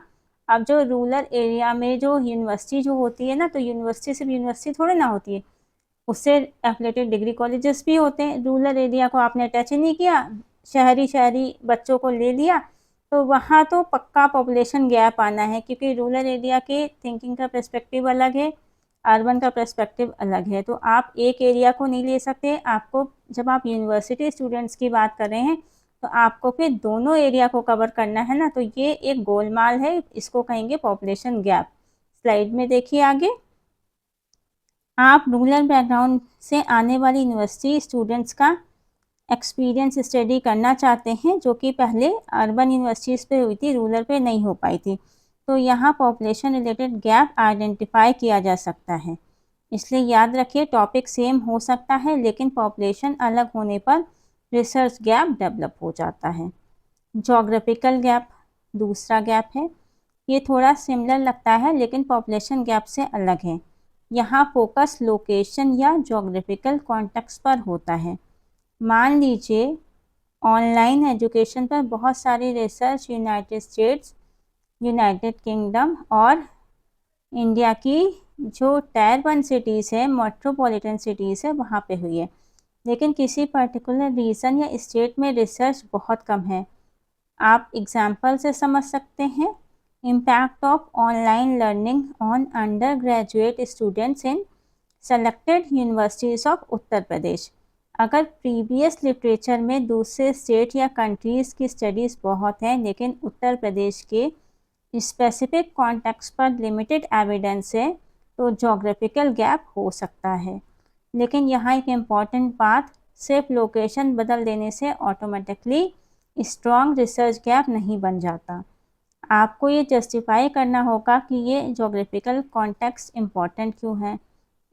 अब जो रूरल एरिया में जो यूनिवर्सिटी जो होती है ना, तो यूनिवर्सिटी सिर्फ यूनिवर्सिटी थोड़ी ना होती है, उससे एफिलेटेड डिग्री कॉलेजेस भी होते हैं। रूरल एरिया को आपने टच ही नहीं किया, शहरी बच्चों को ले लिया, तो वहाँ तो पक्का पॉपुलेशन गैप आना है, क्योंकि रूरल एरिया के थिंकिंग का पर्सपेक्टिव अलग है, अर्बन का पर्सपेक्टिव अलग है। तो आप एक एरिया को नहीं ले सकते, आपको जब आप यूनिवर्सिटी स्टूडेंट्स की बात कर रहे हैं तो आपको फिर दोनों एरिया को कवर करना है ना, तो ये एक गोलमाल है, इसको कहेंगे पॉपुलेशन गैप। स्लाइड में देखिए आगे, आप रूरल बैकग्राउंड से आने वाली यूनिवर्सिटी स्टूडेंट्स का एक्सपीरियंस स्टडी करना चाहते हैं, जो कि पहले अर्बन यूनिवर्सिटीज़ पे हुई थी, रूरल पे नहीं हो पाई थी, तो यहाँ पॉपुलेशन रिलेटेड गैप आइडेंटिफाई किया जा सकता है। इसलिए याद रखिए टॉपिक सेम हो सकता है, लेकिन पॉपुलेशन अलग होने पर रिसर्च गैप डेवलप हो जाता है। जोग्राफिकल गैप दूसरा गैप है, ये थोड़ा सिमिलर लगता है लेकिन पॉपुलेशन गैप से अलग है। यहाँ फोकस लोकेशन या जोग्राफिकल कॉन्टेक्स्ट पर होता है। मान लीजिए ऑनलाइन एजुकेशन पर बहुत सारी research United states, United kingdom और इंडिया की जो टायर 1 सिटीज़ है, मेट्रोपॉलिटन सिटीज़ है, वहाँ पे हुई है, लेकिन किसी पर्टिकुलर रीजन या स्टेट में रिसर्च बहुत कम है। आप एग्जाम्पल से समझ सकते हैं, Impact of online learning on undergraduate students in selected universities of Uttar Pradesh. अगर प्रीवियस लिटरेचर में दूसरे स्टेट या कंट्रीज़ की स्टडीज़ बहुत हैं, लेकिन उत्तर प्रदेश के स्पेसिफिक कॉन्टेक्स्ट पर लिमिटेड एविडेंस है, तो जोग्राफिकल गैप हो सकता है। लेकिन यहाँ एक इम्पॉर्टेंट बात, सिर्फ लोकेशन बदल देने से ऑटोमेटिकली स्ट्रॉन्ग रिसर्च गैप नहीं बन जाता। आपको ये जस्टिफाई करना होगा कि ये जोग्राफिकल कॉन्टेक्स्ट इम्पॉर्टेंट क्यों है।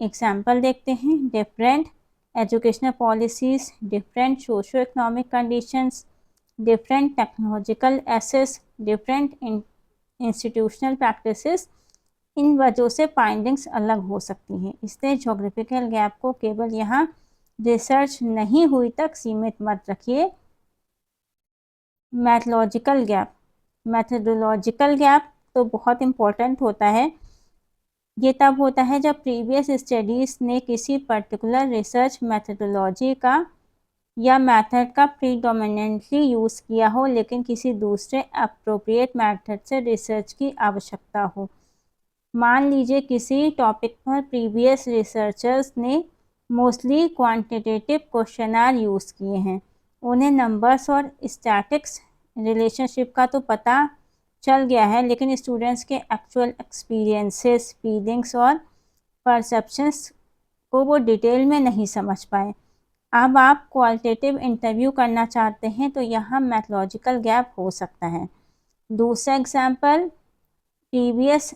एग्जाम्पल देखते हैं, different educational policies, different socio economic conditions, different technological access, different institutional practices, इन वजहों से फाइंडिंग्स अलग हो सकती हैं। इसलिए जोग्राफिकल गैप को केवल यहाँ रिसर्च नहीं हुई तक सीमित मत रखिए। मैथोलॉजिकल गैप, मैथोडोलॉजिकल गैप तो बहुत इम्पोर्टेंट होता है। ये तब होता है जब प्रीवियस स्टडीज़ ने किसी पर्टिकुलर रिसर्च मैथोडोलॉजी का या मेथड का प्रीडोमिनेंटली यूज़ किया हो, लेकिन किसी दूसरे अप्रोप्रिएट मेथड से रिसर्च की आवश्यकता हो। मान लीजिए किसी टॉपिक पर प्रीवियस रिसर्चर्स ने मोस्टली क्वांटिटेटिव क्वेश्चनर यूज़ किए हैं। उन्हें नंबर्स और स्टैटिक्स रिलेशनशिप का तो पता चल गया है, लेकिन स्टूडेंट्स के एक्चुअल एक्सपीरियंसेस, फीलिंग्स और परसेप्शंस को वो डिटेल में नहीं समझ पाए। अब आप क्वालिटेटिव इंटरव्यू करना चाहते हैं, तो यहाँ मैथोलॉजिकल गैप हो सकता है। दूसरा example, previous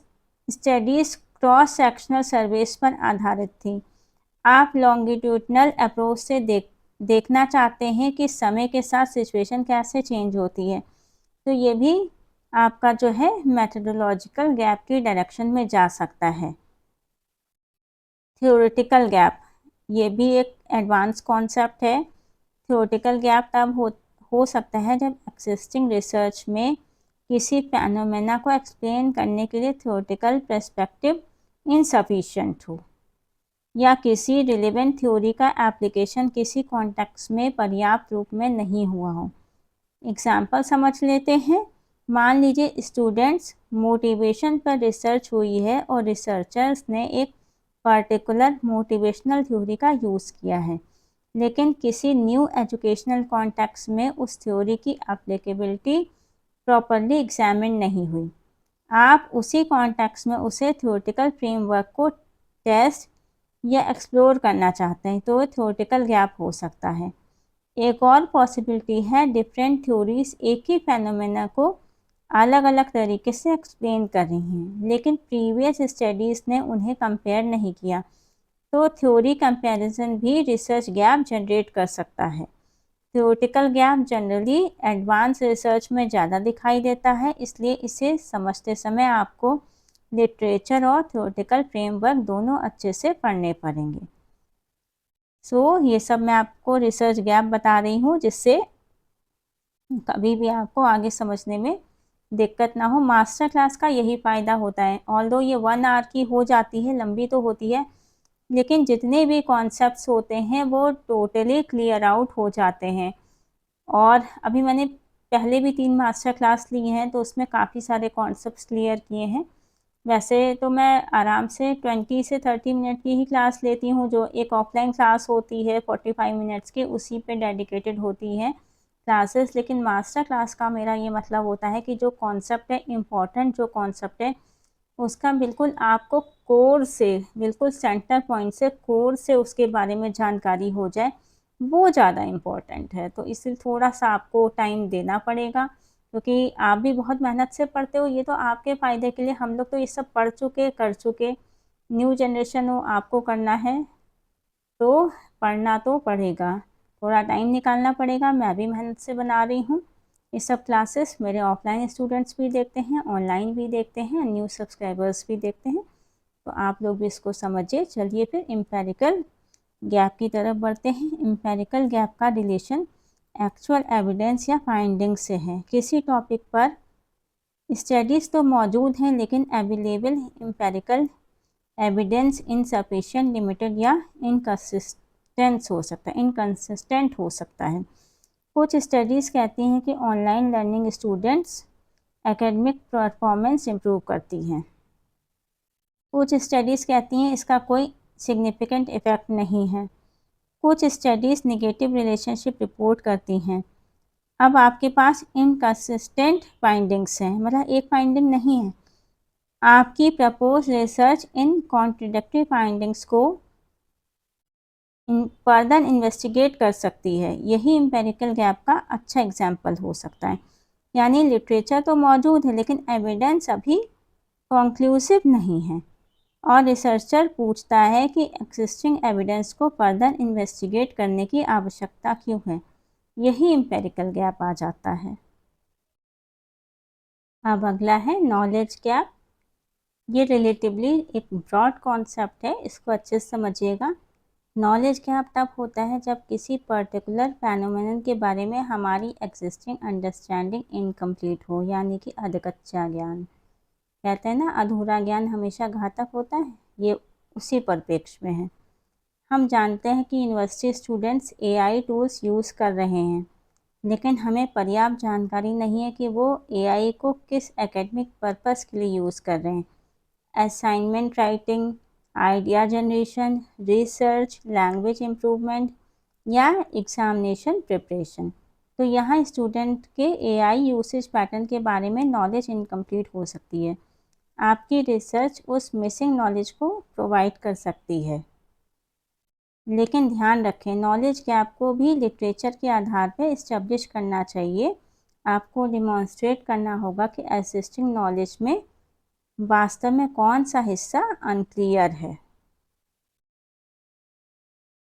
studies cross sectional surveys पर आधारित थी। आप लॉन्गिट्यूडनल अप्रोच से देखना चाहते हैं कि समय के साथ सिचुएशन कैसे चेंज होती है, तो ये भी आपका जो है मेथोडोलॉजिकल गैप की डायरेक्शन में जा सकता है। थ्योरेटिकल गैप, ये भी एक एडवांस कॉन्सेप्ट है। थ्योरेटिकल गैप तब हो सकता है जब एग्जिस्टिंग रिसर्च में किसी फेनोमेना को एक्सप्लेन करने के लिए थ्योरेटिकल पर्सपेक्टिव इनसफिशिएंट हो, या किसी रिलेवेंट थ्योरी का एप्लीकेशन किसी कॉन्टेक्स्ट में पर्याप्त रूप में नहीं हुआ हो। एग्जाम्पल समझ लेते हैं। मान लीजिए स्टूडेंट्स मोटिवेशन पर रिसर्च हुई है और रिसर्चर्स ने एक पर्टिकुलर मोटिवेशनल थ्योरी का यूज़ किया है, लेकिन किसी न्यू एजुकेशनल कॉन्टेक्स्ट में उस थ्योरी की एप्लीकेबिलिटी प्रॉपरली एग्जामिन नहीं हुई। आप उसी कॉन्टेक्स्ट में उसे थ्योरेटिकल फ्रेमवर्क को टेस्ट या एक्सप्लोर करना चाहते हैं, तो थ्योरेटिकल गैप हो सकता है। एक और पॉसिबिलिटी है, डिफरेंट थ्योरीज एक ही फेनोमेना को अलग अलग तरीके से एक्सप्लेन कर रही हैं, लेकिन प्रीवियस स्टडीज़ ने उन्हें कंपेयर नहीं किया, तो थ्योरी कंपैरिजन भी रिसर्च गैप जनरेट कर सकता है। Theoretical gap generally advance research में ज़्यादा दिखाई देता है, इसलिए इसे समझते समय आपको लिटरेचर और थ्योरेटिकल फ्रेमवर्क दोनों अच्छे से पढ़ने पड़ेंगे। ये सब मैं आपको रिसर्च गैप बता रही हूँ, जिससे कभी भी आपको आगे समझने में दिक्कत ना हो। मास्टर क्लास का यही फ़ायदा होता है। ऑल्दो ये 1 आवर की हो जाती है, लंबी तो होती है, लेकिन जितने भी कॉन्सेप्ट्स होते हैं वो टोटली क्लियर आउट हो जाते हैं। और अभी मैंने पहले भी 3 मास्टर क्लास लिए हैं, तो उसमें काफ़ी सारे कॉन्सेप्ट्स क्लियर किए हैं। वैसे तो मैं आराम से 20 से 30 मिनट की ही क्लास लेती हूँ, जो एक ऑफलाइन क्लास होती है 45 मिनट्स की, उसी पे डेडिकेटेड होती है क्लासेस। लेकिन मास्टर क्लास का मेरा ये मतलब होता है कि जो कॉन्सेप्ट है, इम्पॉर्टेंट जो कॉन्सेप्ट है, उसका बिल्कुल आपको कोर से, बिल्कुल सेंटर पॉइंट से, कोर से उसके बारे में जानकारी हो जाए, वो ज़्यादा इम्पॉर्टेंट है। तो इसलिए थोड़ा सा आपको टाइम देना पड़ेगा, क्योंकि आप भी बहुत मेहनत से पढ़ते हो। ये तो आपके फ़ायदे के लिए, हम लोग तो ये सब पढ़ चुके, कर चुके, न्यू जनरेशन हो, आपको करना है तो पढ़ना तो पड़ेगा, थोड़ा टाइम निकालना पड़ेगा। मैं भी मेहनत से बना रही हूँ। ये सब क्लासेस मेरे ऑफलाइन स्टूडेंट्स भी देखते हैं, ऑनलाइन भी देखते हैं, न्यू सब्सक्राइबर्स भी देखते हैं, तो आप लोग भी इसको समझिए। चलिए फिर एम्पेरिकल गैप की तरफ बढ़ते हैं। एम्पेरिकल गैप का रिलेशन एक्चुअल एविडेंस या फाइंडिंग से है। किसी टॉपिक पर स्टडीज़ तो मौजूद हैं, लेकिन available empirical evidence insufficient, limited या इनकंसिस्टेंट हो सकता है। कुछ स्टडीज़ कहती हैं कि online learning students academic performance improve करती हैं। कुछ स्टडीज़ कहती हैं इसका कोई सिग्निफिकेंट इफ़ेक्ट नहीं है। कुछ स्टडीज़ नेगेटिव रिलेशनशिप रिपोर्ट करती हैं। अब आपके पास इनकंसिस्टेंट फाइंडिंग्स हैं, मतलब एक फाइंडिंग नहीं है। आपकी प्रपोज रिसर्च इन कॉन्ट्रडिक्टरी फाइंडिंग्स को फर्दर इन्वेस्टिगेट कर सकती है। यही एम्पिरिकल गैप का अच्छा एग्जाम्पल हो सकता है। यानी लिटरेचर तो मौजूद है लेकिन एविडेंस अभी कंक्लूसिव नहीं है, और रिसर्चर पूछता है कि एक्जिस्टिंग एविडेंस को फर्दर इन्वेस्टिगेट करने की आवश्यकता क्यों है। यही एम्पिरिकल गैप आ जाता है। अब अगला है नॉलेज गैप। ये रिलेटिवली एक ब्रॉड कॉन्सेप्ट है, इसको अच्छे से समझिएगा। नॉलेज गैप तब होता है जब किसी पर्टिकुलर फेनोमेनन के बारे में हमारी एग्जिस्टिंग अंडरस्टैंडिंग इनकम्प्लीट हो, यानी कि अधकच्चा ज्ञान। कहते हैं ना, अधूरा ज्ञान हमेशा घातक होता है, ये उसी परिप्रेक्ष्य में है। हम जानते हैं कि university students AI tools use कर रहे हैं, लेकिन हमें पर्याप्त जानकारी नहीं है कि वो एआई को किस एकेडमिक पर्पस के लिए यूज़ कर रहे हैं। Assignment writing, idea generation, research, language improvement या एग्जामिनेशन प्रिपरेशन। तो यहाँ स्टूडेंट के एआई यूसेज पैटर्न के बारे में नॉलेज इनकम्प्लीट हो सकती है। आपकी रिसर्च उस मिसिंग नॉलेज को प्रोवाइड कर सकती है। लेकिन ध्यान रखें, नॉलेज गैप को भी लिटरेचर के आधार पर इस्टेब्लिश करना चाहिए। आपको डिमॉन्स्ट्रेट करना होगा कि एग्जिस्टिंग नॉलेज में वास्तव में कौन सा हिस्सा अनक्लियर है।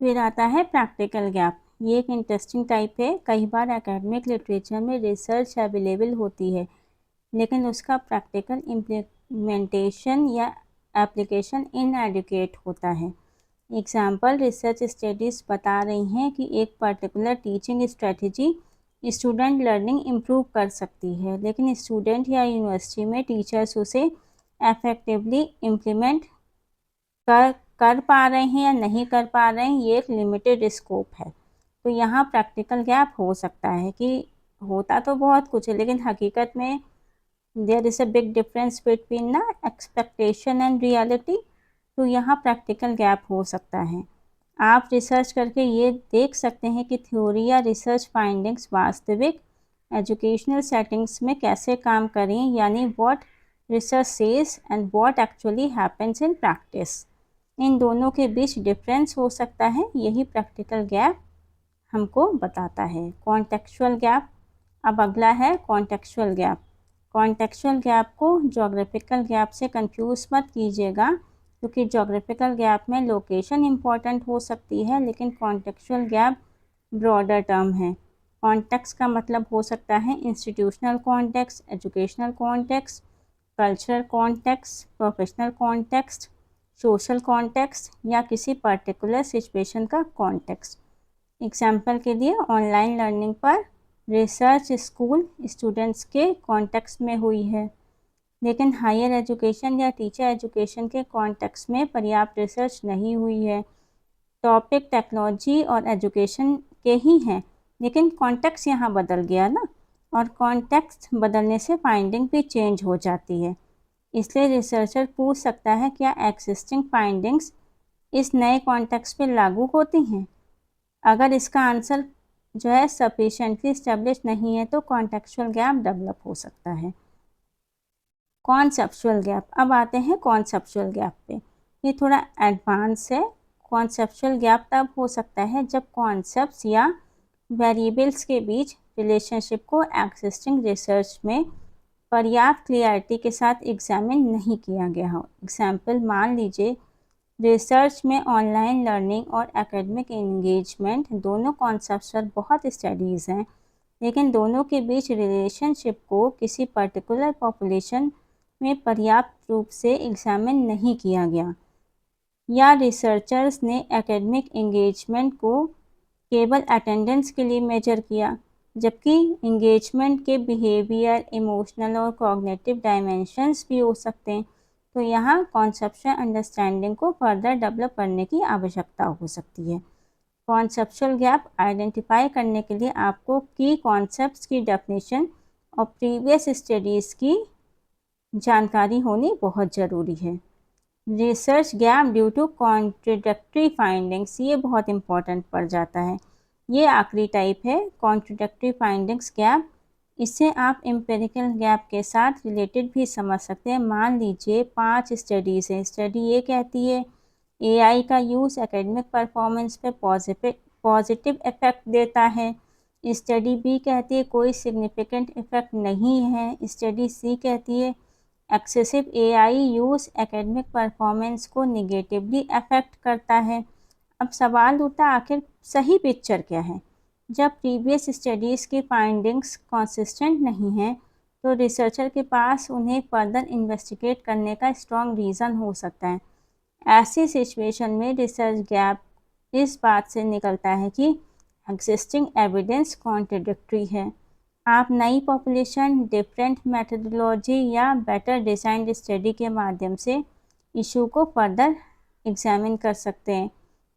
फिर आता है प्रैक्टिकल गैप। ये एक इंटरेस्टिंग टाइप है। कई बार एकेडमिक लिटरेचर में रिसर्च अवेलेबल होती है, लेकिन उसका प्रैक्टिकल इम्प्लीमेंटेशन या एप्लीकेशन इनएडुकेट होता है। एग्जाम्पल, रिसर्च स्टडीज़ बता रही हैं कि एक particular teaching strategy student learning improve कर सकती है, लेकिन स्टूडेंट या यूनिवर्सिटी में टीचर्स उसे इफेक्टिवली इम्प्लीमेंट कर पा रहे हैं या नहीं कर पा रहे हैं, ये एक लिमिटेड स्कोप है। तो यहाँ प्रैक्टिकल गैप हो सकता है कि होता तो बहुत कुछ है, लेकिन हकीकत में there is a big difference between ना एक्सपेक्टेशन एंड रियलिटी। तो यहाँ प्रैक्टिकल गैप हो सकता है। आप रिसर्च करके ये देख सकते हैं कि थ्योरी या रिसर्च फाइंडिंग्स वास्तविक एजुकेशनल सेटिंग्स में कैसे काम करें, यानी what research says and what actually happens in practice. इन दोनों के बीच डिफरेंस हो सकता है, यही प्रैक्टिकल गैप हमको बताता है। Contextual gap. अब अगला है कॉन्टेक्चुअल गैप। कॉन्टेक्चुअल गैप को जोग्राफिकल गैप से कंफ्यूज मत कीजिएगा, क्योंकि जोग्राफिकल गैप में लोकेशन इम्पॉर्टेंट हो सकती है, लेकिन कॉन्टेक्चुअल गैप ब्रॉडर टर्म है। कॉन्टेक्स्ट का मतलब हो सकता है institutional context, educational context, cultural context, professional context, social context या किसी पर्टिकुलर सिचुएशन का कॉन्टेक्स्ट। एग्जाम्पल के लिए, ऑनलाइन लर्निंग पर रिसर्च स्कूल स्टूडेंट्स के कॉन्टेक्स्ट में हुई है, लेकिन हायर एजुकेशन या टीचर एजुकेशन के कॉन्टेक्स्ट में पर्याप्त रिसर्च नहीं हुई है। टॉपिक टेक्नोलॉजी और एजुकेशन के ही हैं, लेकिन कॉन्टेक्स्ट यहाँ बदल गया ना, और कॉन्टेक्स्ट बदलने से फाइंडिंग भी चेंज हो जाती है। इसलिए रिसर्चर पूछ सकता है, क्या एग्जिस्टिंग फाइंडिंग्स इस नए कॉन्टेक्स्ट पे लागू होती हैं। अगर इसका आंसर जो है सफिशेंटली इस्टेब्लिश नहीं है, तो कॉन्टेक्चुअल गैप डेवलप हो सकता है। Conceptual gap. अब आते हैं कॉन्सेप्चुअल गैप पे। ये थोड़ा एडवांस है। कॉन्सेप्चुअल गैप तब हो सकता है जब कॉन्सेप्ट्स या वेरिएबल्स के बीच रिलेशनशिप को एग्जिस्टिंग रिसर्च में पर्याप्त क्लियरिटी के साथ एग्जामिन नहीं किया गया हो। एग्जाम्पल, मान लीजिए रिसर्च में ऑनलाइन लर्निंग और एकेडमिक एंगेजमेंट दोनों कॉन्सेप्ट्स पर बहुत स्टडीज़ हैं, लेकिन दोनों के बीच रिलेशनशिप को किसी पर्टिकुलर पॉपुलेशन में पर्याप्त रूप से एग्जामिन नहीं किया गया, या रिसर्चर्स ने एकेडमिक एंगेजमेंट को केवल अटेंडेंस के लिए मेजर किया, जबकि एंगेजमेंट के बिहेवियर, इमोशनल और कॉग्निटिव डायमेंशंस भी हो सकते हैं। तो यहाँ कॉन्सेप्चुअल अंडरस्टैंडिंग को फर्दर डेवलप करने की आवश्यकता हो सकती है। कॉन्सेप्चुअल गैप आइडेंटिफाई करने के लिए आपको की कॉन्सेप्ट्स की डेफिनेशन और प्रीवियस स्टडीज़ की जानकारी होनी बहुत ज़रूरी है। Research gap due to contradictory findings, ये बहुत इंपॉर्टेंट पड़ जाता है। ये आखिरी टाइप है कॉन्ट्रडिक्टरी फाइंडिंग्स गैप। इससे आप एम्पिरिकल गैप के साथ रिलेटेड भी समझ सकते हैं। मान लीजिए 5 स्टडीज़ हैं। स्टडी ये कहती है एआई का यूज़ एकेडमिक परफॉर्मेंस पे पॉजिटिव इफ़ेक्ट देता है। स्टडी बी कहती है कोई सिग्निफिकेंट इफ़ेक्ट नहीं है। स्टडी सी कहती है excessive AI use academic performance को निगेटिवली अफेक्ट करता है। अब सवाल उठता आखिर सही पिक्चर क्या है? जब प्रीवियस स्टडीज़ की फाइंडिंग्स कंसिस्टेंट नहीं हैं तो रिसर्चर के पास उन्हें फर्दर इन्वेस्टिगेट करने का स्ट्रॉन्ग रीज़न हो सकता है। ऐसी सिचुएशन में रिसर्च गैप इस बात से निकलता है कि एग्जिस्टिंग एविडेंस कॉन्ट्रडिक्टरी है। आप नई पॉपुलेशन, डिफरेंट मेथडोलॉजी या बेटर डिज़ाइंड स्टडी के माध्यम से इशू को फर्दर एग्जामिन कर सकते हैं।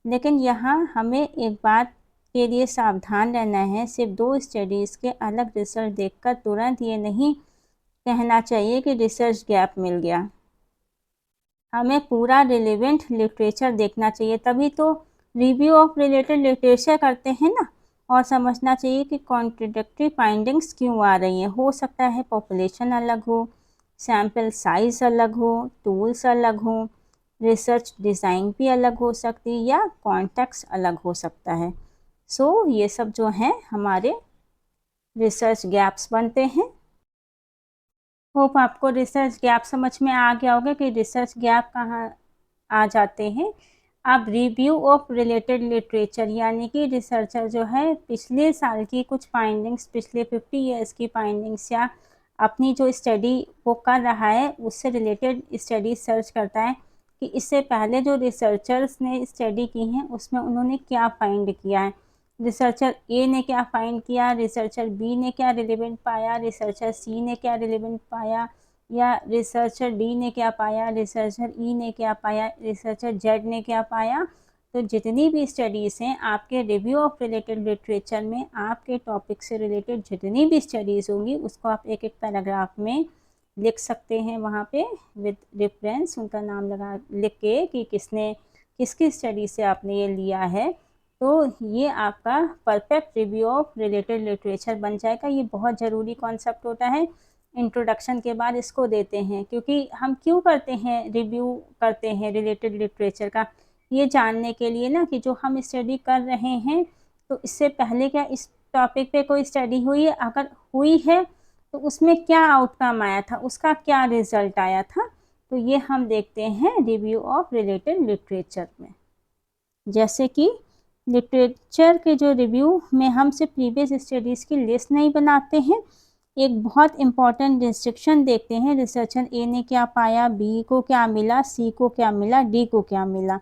लेकिन यहाँ हमें एक बात के लिए सावधान रहना है, सिर्फ 2 स्टडीज़ के अलग रिजल्ट देखकर तुरंत ये नहीं कहना चाहिए कि रिसर्च गैप मिल गया। हमें पूरा रिलेवेंट लिटरेचर देखना चाहिए, तभी तो रिव्यू ऑफ रिलेटेड लिटरेचर करते हैं ना, और समझना चाहिए कि कॉन्ट्रडिक्टरी फाइंडिंग्स क्यों आ रही हैं। हो सकता है पॉपुलेशन अलग हो, सैम्पल साइज़ अलग हो, टूल्स अलग हो, रिसर्च डिज़ाइन भी अलग हो सकती या कॉन्टेक्स्ट अलग हो सकता है। ये सब जो हैं हमारे रिसर्च गैप्स बनते हैं। होप आपको रिसर्च गैप समझ में आ गया होगा कि रिसर्च गैप कहाँ आ जाते हैं। अब रिव्यू ऑफ रिलेटेड लिटरेचर, यानी कि रिसर्चर जो है पिछले साल की कुछ फाइंडिंग्स, पिछले 50 ईयर्स की फाइंडिंग्स या अपनी जो स्टडी वो कर रहा है उससे रिलेटेड स्टडी सर्च करता है कि इससे पहले जो रिसर्चर्स ने स्टडी की हैं उसमें उन्होंने क्या फाइंड किया है। रिसर्चर ए ने क्या फाइंड किया, रिसर्चर बी ने क्या रिलेवेंट पाया, रिसर्चर सी ने क्या रिलेवेंट पाया, या रिसर्चर डी ने क्या पाया, रिसर्चर ई ने क्या पाया, रिसर्चर जेड ने क्या पाया। तो जितनी भी स्टडीज़ हैं आपके रिव्यू ऑफ रिलेटेड लिटरेचर में आपके टॉपिक से रिलेटेड जितनी भी स्टडीज़ होंगी उसको आप एक एक पैराग्राफ में लिख सकते हैं वहाँ पे विद रेफरेंस, उनका नाम लगा लिख के कि किसने किसकी स्टडी से आपने ये लिया है। तो ये आपका perfect review of related literature बन जाएगा। ये बहुत ज़रूरी कॉन्सेप्ट होता है। इंट्रोडक्शन के बाद इसको देते हैं, क्योंकि हम क्यों करते हैं रिव्यू करते हैं रिलेटेड लिटरेचर का, ये जानने के लिए ना कि जो हम स्टडी कर रहे हैं तो इससे पहले क्या इस टॉपिक पे कोई स्टडी हुई है, अगर हुई है तो उसमें क्या आउटकम आया था, उसका क्या रिजल्ट आया था। तो ये हम देखते हैं रिव्यू ऑफ रिलेटेड लिटरेचर में। जैसे कि लिटरेचर के जो रिव्यू में हम सिर्फ प्रीवियस स्टडीज़ की लिस्ट नहीं बनाते हैं, एक बहुत इम्पॉर्टेंट डिस्ट्रिक्शन देखते हैं रिसर्चर ए ने क्या पाया, बी को क्या मिला, सी को क्या मिला, डी को क्या मिला।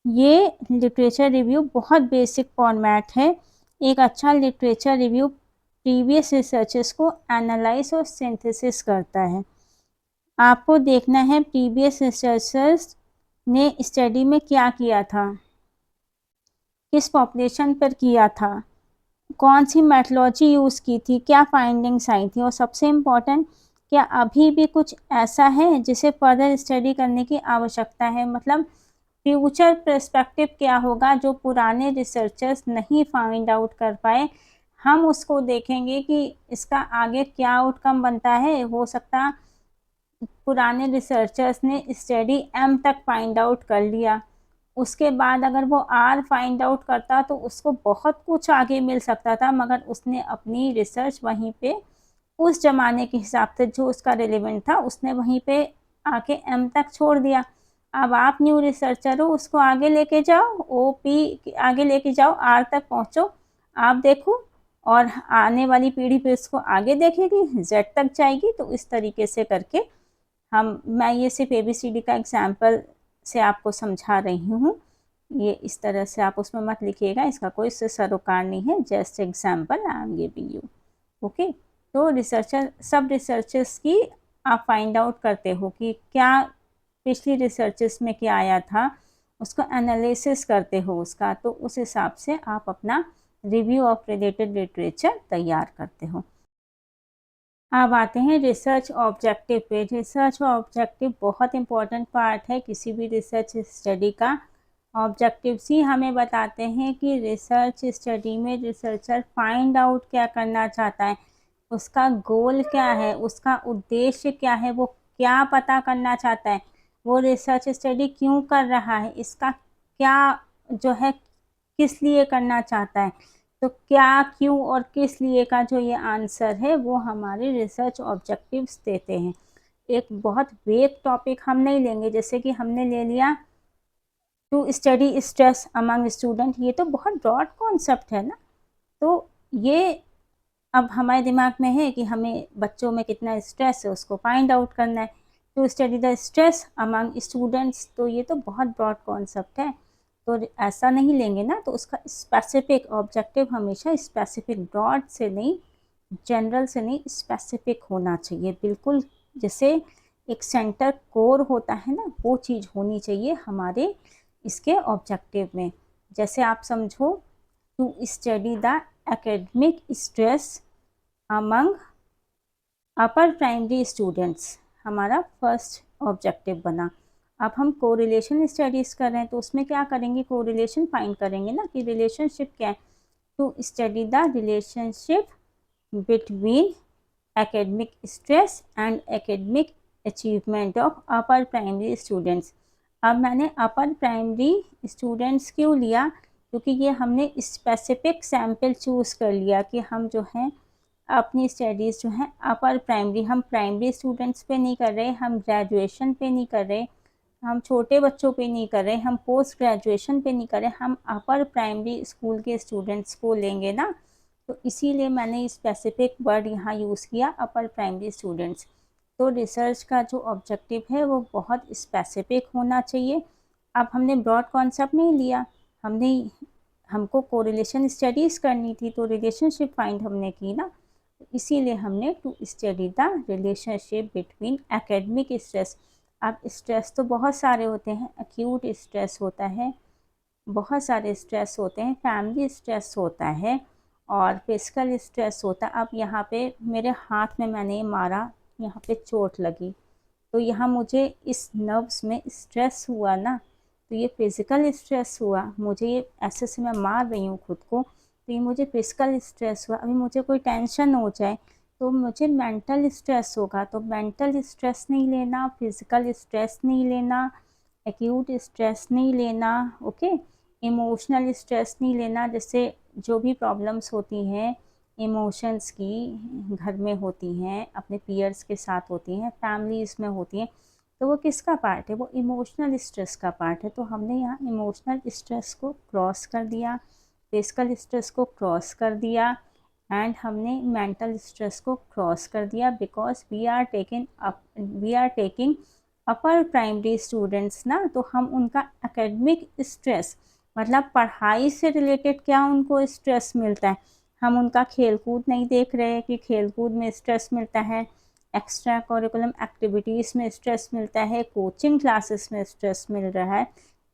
ये लिटरेचर रिव्यू बहुत बेसिक फॉर्मेट है। एक अच्छा लिटरेचर रिव्यू प्रीवियस रिसर्चेस को एनालाइज और सिंथेसिस करता है। आपको देखना है प्रीवियस रिसर्चर्स ने स्टडी में क्या किया था, किस पॉपुलेशन पर किया था, कौन सी मेथोलॉजी यूज़ की थी, क्या फाइंडिंग्स आई थी, और सबसे इम्पॉर्टेंट क्या अभी भी कुछ ऐसा है जिसे फर्दर स्टडी करने की आवश्यकता है। मतलब फ्यूचर पर्सपेक्टिव क्या होगा जो पुराने रिसर्चर्स नहीं फाइंड आउट कर पाए, हम उसको देखेंगे कि इसका आगे क्या आउटकम बनता है। हो सकता पुराने रिसर्चर्स ने स्टडी एम तक फाइंड आउट कर लिया, उसके बाद अगर वो आर फाइंड आउट करता तो उसको बहुत कुछ आगे मिल सकता था, मगर उसने अपनी रिसर्च वहीं पे उस ज़माने के हिसाब से जो उसका रिलेवेंट था उसने वहीं पे आके एम तक छोड़ दिया। अब आप न्यू रिसर्चर हो, उसको आगे लेके जाओ, ओ पी आगे लेके जाओ, आर तक पहुँचो, आप देखो, और आने वाली पीढ़ी पे इसको आगे देखेगी, जेड तक जाएगी। तो इस तरीके से करके मैं ये सिर्फ ABCD का एग्जाम्पल से आपको समझा रही हूँ। ये इस तरह से आप उसमें मत लिखिएगा, इसका कोई इससे सरोकार नहीं है, just example I am giving you. Okay, तो सब रिसर्चर्स की आप फाइंड आउट करते हो कि क्या पिछली रिसर्चेस में क्या आया था, उसको एनालिसिस करते हो उसका, तो उस हिसाब से आप अपना रिव्यू ऑफ रिलेटेड लिटरेचर तैयार करते हो। अब आते हैं रिसर्च ऑब्जेक्टिव पे। रिसर्च ऑब्जेक्टिव बहुत इंपॉर्टेंट पार्ट है किसी भी रिसर्च स्टडी का। ऑब्जेक्टिव सी हमें बताते हैं कि रिसर्च स्टडी में रिसर्चर फाइंड आउट क्या करना चाहता है, उसका गोल क्या है, उसका उद्देश्य क्या है, वो क्या पता करना चाहता है, वो रिसर्च स्टडी क्यों कर रहा है, इसका क्या जो है किस लिए करना चाहता है। तो क्या, क्यों और किस लिए का जो ये आंसर है वो हमारे रिसर्च ऑब्जेक्टिव्स देते हैं। एक बहुत वेग टॉपिक हम नहीं लेंगे, जैसे कि हमने ले लिया to study stress among student, ये तो बहुत ब्रॉड कॉन्सेप्ट है ना। तो ये अब हमारे दिमाग में है कि हमें बच्चों में कितना स्ट्रेस है उसको फाइंड आउट करना है। To study the stress among students, तो ये तो बहुत ब्रॉड कॉन्सेप्ट है, तो ऐसा नहीं लेंगे ना। तो उसका स्पेसिफिक ऑब्जेक्टिव हमेशा स्पेसिफिक, ब्रॉड से नहीं, जनरल से नहीं, स्पेसिफिक होना चाहिए बिल्कुल। जैसे एक सेंटर कोर होता है ना, वो चीज़ होनी चाहिए हमारे इसके ऑब्जेक्टिव में। जैसे आप समझो, to study the academic stress among upper primary students, हमारा फर्स्ट ऑब्जेक्टिव बना। अब हम कोरिलेशन स्टडीज़ कर रहे हैं तो उसमें क्या करेंगे, कोरिलेशन फाइंड करेंगे ना कि रिलेशनशिप क्या है। To study the relationship between academic stress and academic achievement of upper primary students। अब मैंने अपर प्राइमरी स्टूडेंट्स क्यों लिया, क्योंकि ये हमने स्पेसिफिक सैम्पल चूज़ कर लिया कि हम जो हैं अपनी स्टडीज़ जो हैं अपर प्राइमरी, हम प्राइमरी स्टूडेंट्स पे नहीं कर रहे, हम ग्रेजुएशन पे नहीं कर रहे, हम छोटे बच्चों पे नहीं कर रहे, हम पोस्ट ग्रेजुएशन पे नहीं कर रहे, हम अपर प्राइमरी स्कूल के स्टूडेंट्स को लेंगे ना। तो इसीलिए मैंने स्पेसिफिक वर्ड यहाँ यूज़ किया, अपर प्राइमरी स्टूडेंट्स। तो रिसर्च का जो ऑब्जेक्टिव है वो बहुत स्पेसिफिक होना चाहिए। अब हमने ब्रॉड कॉन्सेप्ट नहीं लिया, हमको कोरिलेशन स्टडीज़ करनी थी, तो रिलेशनशिप फाइंड हमने की ना। इसीलिए हमने to study the relationship between academic stress. अब स्ट्रेस तो बहुत सारे होते हैं, एक्यूट स्ट्रेस होता है, बहुत सारे स्ट्रेस होते हैं, फैमिली स्ट्रेस होता है और फिजिकल स्ट्रेस होता है। अब यहाँ पे मेरे हाथ में मैंने मारा, यहाँ पे चोट लगी, तो यहाँ मुझे इस नर्व्स में स्ट्रेस हुआ ना, तो ये फिज़िकल स्ट्रेस हुआ। मुझे ये ऐसे से मैं मार रही हूँ खुद को, तो ये मुझे फिजिकल स्ट्रेस हुआ। अभी मुझे कोई टेंशन हो जाए तो मुझे मेंटल स्ट्रेस होगा, तो मेंटल स्ट्रेस नहीं लेना, फिजिकल स्ट्रेस नहीं लेना, एक्यूट स्ट्रेस नहीं लेना, ओके। इमोशनल स्ट्रेस नहीं लेना, जैसे जो भी प्रॉब्लम्स होती हैं इमोशंस की, घर में होती हैं, अपने पीयर्स के साथ होती हैं, फैमिलीज़ में होती हैं, तो वो किसका पार्ट है, वो इमोशनल स्ट्रेस का पार्ट है। तो हमने यहाँ इमोशनल स्ट्रेस को क्रॉस कर दिया, फिजिकल स्ट्रेस को क्रॉस कर दिया एंड हमने मेंटल स्ट्रेस को क्रॉस कर दिया, because we are taking upper primary students ना, तो हम उनका एकेडमिक स्ट्रेस मतलब पढ़ाई से रिलेटेड क्या उनको स्ट्रेस मिलता है, हम उनका खेलकूद नहीं देख रहे कि खेलकूद में स्ट्रेस मिलता है, एक्स्ट्रा करिकुलम एक्टिविटीज़ में स्ट्रेस मिलता है, कोचिंग क्लासेस में स्ट्रेस मिल रहा है,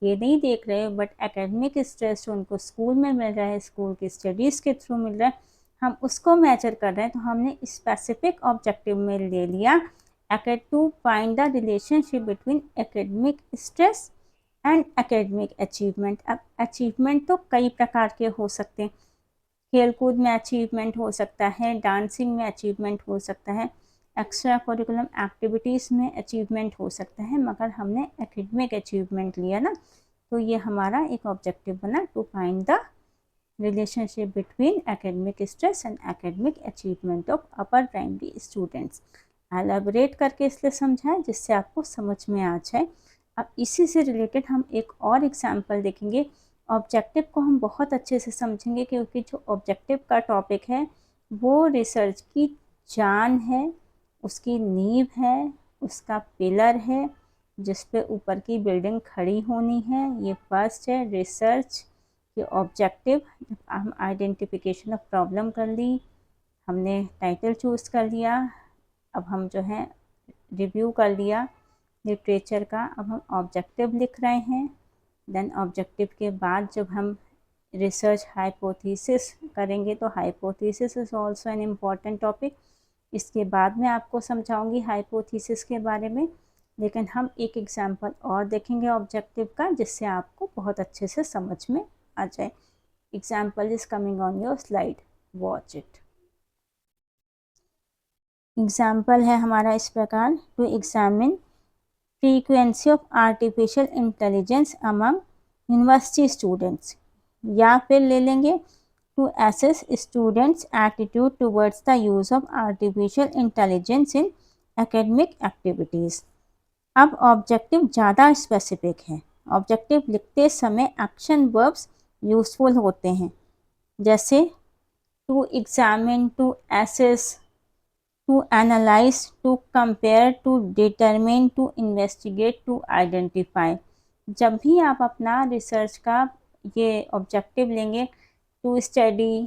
ये नहीं देख रहे। बट एकेडमिक स्ट्रेस जो उनको स्कूल में मिल रहा है, स्कूल की स्टडीज़ के थ्रू मिल रहा है, हम उसको मेजर कर रहे हैं। तो हमने स्पेसिफिक ऑब्जेक्टिव में ले लिया to find the relationship between academic stress and academic achievement. अब अचीवमेंट तो कई प्रकार के हो सकते हैं, खेलकूद में अचीवमेंट हो सकता है, डांसिंग में अचीवमेंट हो सकता है, एक्स्ट्रा करिकुलम एक्टिविटीज़ में अचीवमेंट हो सकता है, मगर हमने एकेडमिक अचीवमेंट लिया ना, तो ये हमारा एक ऑब्जेक्टिव बना, to find the relationship between academic stress and academic achievement of upper primary students. Elaborate करके इसलिए समझाएं जिससे आपको समझ में आ जाए। अब इसी से रिलेटेड हम एक और एग्जाम्पल देखेंगे। ऑब्जेक्टिव को हम बहुत अच्छे से समझेंगे क्योंकि जो ऑब्जेक्टिव का टॉपिक है वो रिसर्च की जान है, उसकी नींव है, उसका पिलर है, जिस पे ऊपर की बिल्डिंग खड़ी होनी है। ये फर्स्ट है रिसर्च के ऑब्जेक्टिव। हम आइडेंटिफिकेशन ऑफ प्रॉब्लम कर ली, हमने टाइटल चूज़ कर लिया, अब हम जो है रिव्यू कर लिया लिटरेचर का, अब हम ऑब्जेक्टिव लिख रहे हैं। देन ऑब्जेक्टिव के बाद जब हम रिसर्च हाइपोथेसिस करेंगे, तो hypothesis is also an important topic. इसके बाद मैं आपको समझाऊंगी हाइपोथेसिस के बारे में, लेकिन हम एक एग्जांपल और देखेंगे ऑब्जेक्टिव का जिससे आपको बहुत अच्छे से समझ में आ जाए। Example is coming on your slide, watch it. Example है हमारा इस प्रकार, to examine frequency of artificial intelligence among university students, या फिर ले लेंगे to assess students attitude towards the use of artificial intelligence in academic activities. अब objective ज़्यादा स्पेसिफिक है। ऑब्जेक्टिव लिखते समय एक्शन वर्ब्स यूजफुल होते हैं, जैसे to examine, to assess, to analyze, to compare, to determine, to investigate, to identify। जब भी आप अपना रिसर्च का ये ऑब्जेक्टिव लेंगे, to study,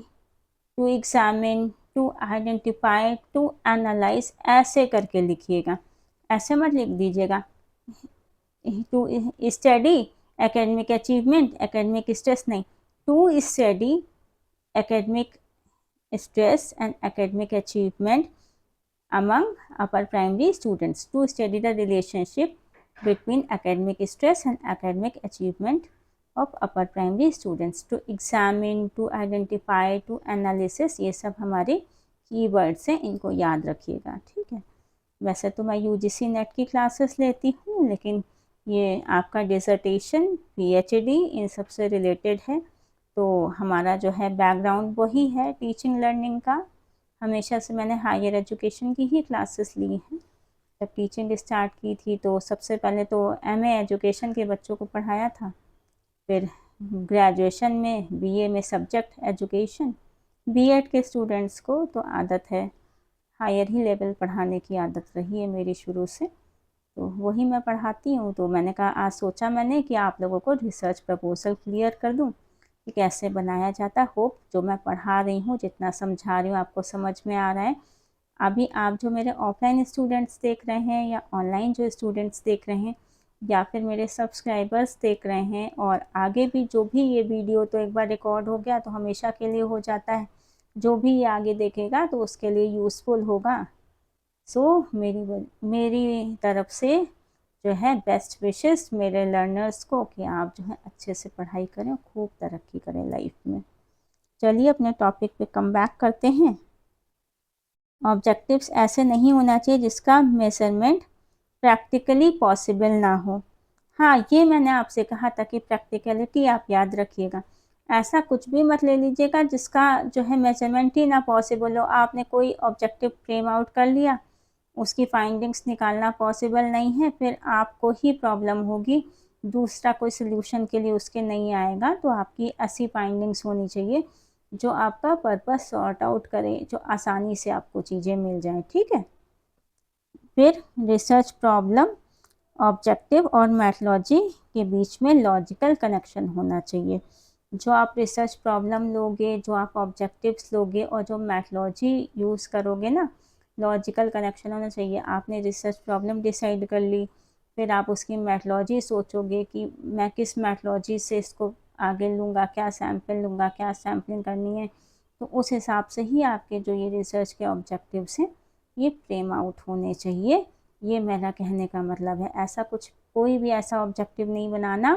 to examine, to identify, to analyse, ऐसे करके लिखिएगा, ऐसे मत लिख दीजिएगा to study academic achievement, academic stress, नहीं, to study academic stress and academic achievement among upper primary students, to study the relationship between academic stress and academic achievement of upper primary students, to examine, to identify, to analysis, ये सब हमारे keywords हैं, इनको याद रखिएगा, ठीक है। वैसे तो मैं यूजीसी नेट की क्लासेस लेती हूँ, लेकिन ये आपका डिसर्टेशन, पीएचडी, इन सब से रिलेटेड है, तो हमारा जो है बैकग्राउंड वही है टीचिंग लर्निंग का। हमेशा से मैंने हायर एजुकेशन की ही क्लासेस ली हैं। जब टीचिंग स्टार्ट की थी तो सबसे पहले तो एमए एजुकेशन के बच्चों को पढ़ाया था, फिर ग्रेजुएशन में बीए में सब्जेक्ट एजुकेशन, बीएड के स्टूडेंट्स को तो आदत है हायर ही लेवल पढ़ाने की, आदत रही है मेरी शुरू से, तो वही मैं पढ़ाती हूँ। तो मैंने कहा आज सोचा मैंने कि आप लोगों को रिसर्च प्रपोजल क्लियर कर दूँ कि कैसे बनाया जाता है। होप जो मैं पढ़ा रही हूँ, जितना समझा रही हूँ, आपको समझ में आ रहा है। अभी आप जो मेरे ऑफलाइन स्टूडेंट्स देख रहे हैं या ऑनलाइन जो स्टूडेंट्स देख रहे हैं या फिर मेरे सब्सक्राइबर्स देख रहे हैं, और आगे भी जो भी ये वीडियो तो एक बार रिकॉर्ड हो गया तो हमेशा के लिए हो जाता है, जो भी ये आगे देखेगा तो उसके लिए यूज़फुल होगा। सो मेरी तरफ से जो है बेस्ट विशेस मेरे लर्नर्स को कि आप जो है अच्छे से पढ़ाई करें, खूब तरक्की करें लाइफ में। चलिए अपने टॉपिक पे कम बैक करते हैं। ऑब्जेक्टिव्स ऐसे नहीं होना चाहिए जिसका मेजरमेंट प्रैक्टिकली पॉसिबल ना हो। हाँ, ये मैंने आपसे कहा था कि प्रैक्टिकलिटी आप याद रखिएगा। ऐसा कुछ भी मत ले लीजिएगा जिसका जो है मेजरमेंट ही ना पॉसिबल हो। आपने कोई ऑब्जेक्टिव फ्रेम आउट कर लिया, उसकी फाइंडिंग्स निकालना पॉसिबल नहीं है, फिर आपको ही प्रॉब्लम होगी, दूसरा कोई सल्यूशन के लिए उसके नहीं आएगा। तो आपकी ऐसी फाइंडिंग्स होनी चाहिए जो आपका पर्पस सॉर्ट आउट करे, जो आसानी से आपको चीज़ें मिल जाएं, ठीक है। फिर रिसर्च प्रॉब्लम, ऑब्जेक्टिव और मेथोडोलॉजी के बीच में लॉजिकल कनेक्शन होना चाहिए। जो आप रिसर्च प्रॉब्लम लोगे, जो आप ऑब्जेक्टिव्स लोगे और जो मेथोडोलॉजी यूज़ करोगे ना, लॉजिकल कनेक्शन होना चाहिए। आपने रिसर्च प्रॉब्लम डिसाइड कर ली, फिर आप उसकी मेथोडोलॉजी सोचोगे कि मैं किस मेथोडोलॉजी से इसको आगे लूँगा, क्या सैम्पल लूँगा, क्या सैम्पलिंग करनी है, तो उस हिसाब से ही आपके जो ये रिसर्च के ऑब्जेक्टिव्स हैं ये फ्रेम आउट होने चाहिए। ये मेरा कहने का मतलब है। ऐसा कुछ कोई भी ऐसा ऑब्जेक्टिव नहीं बनाना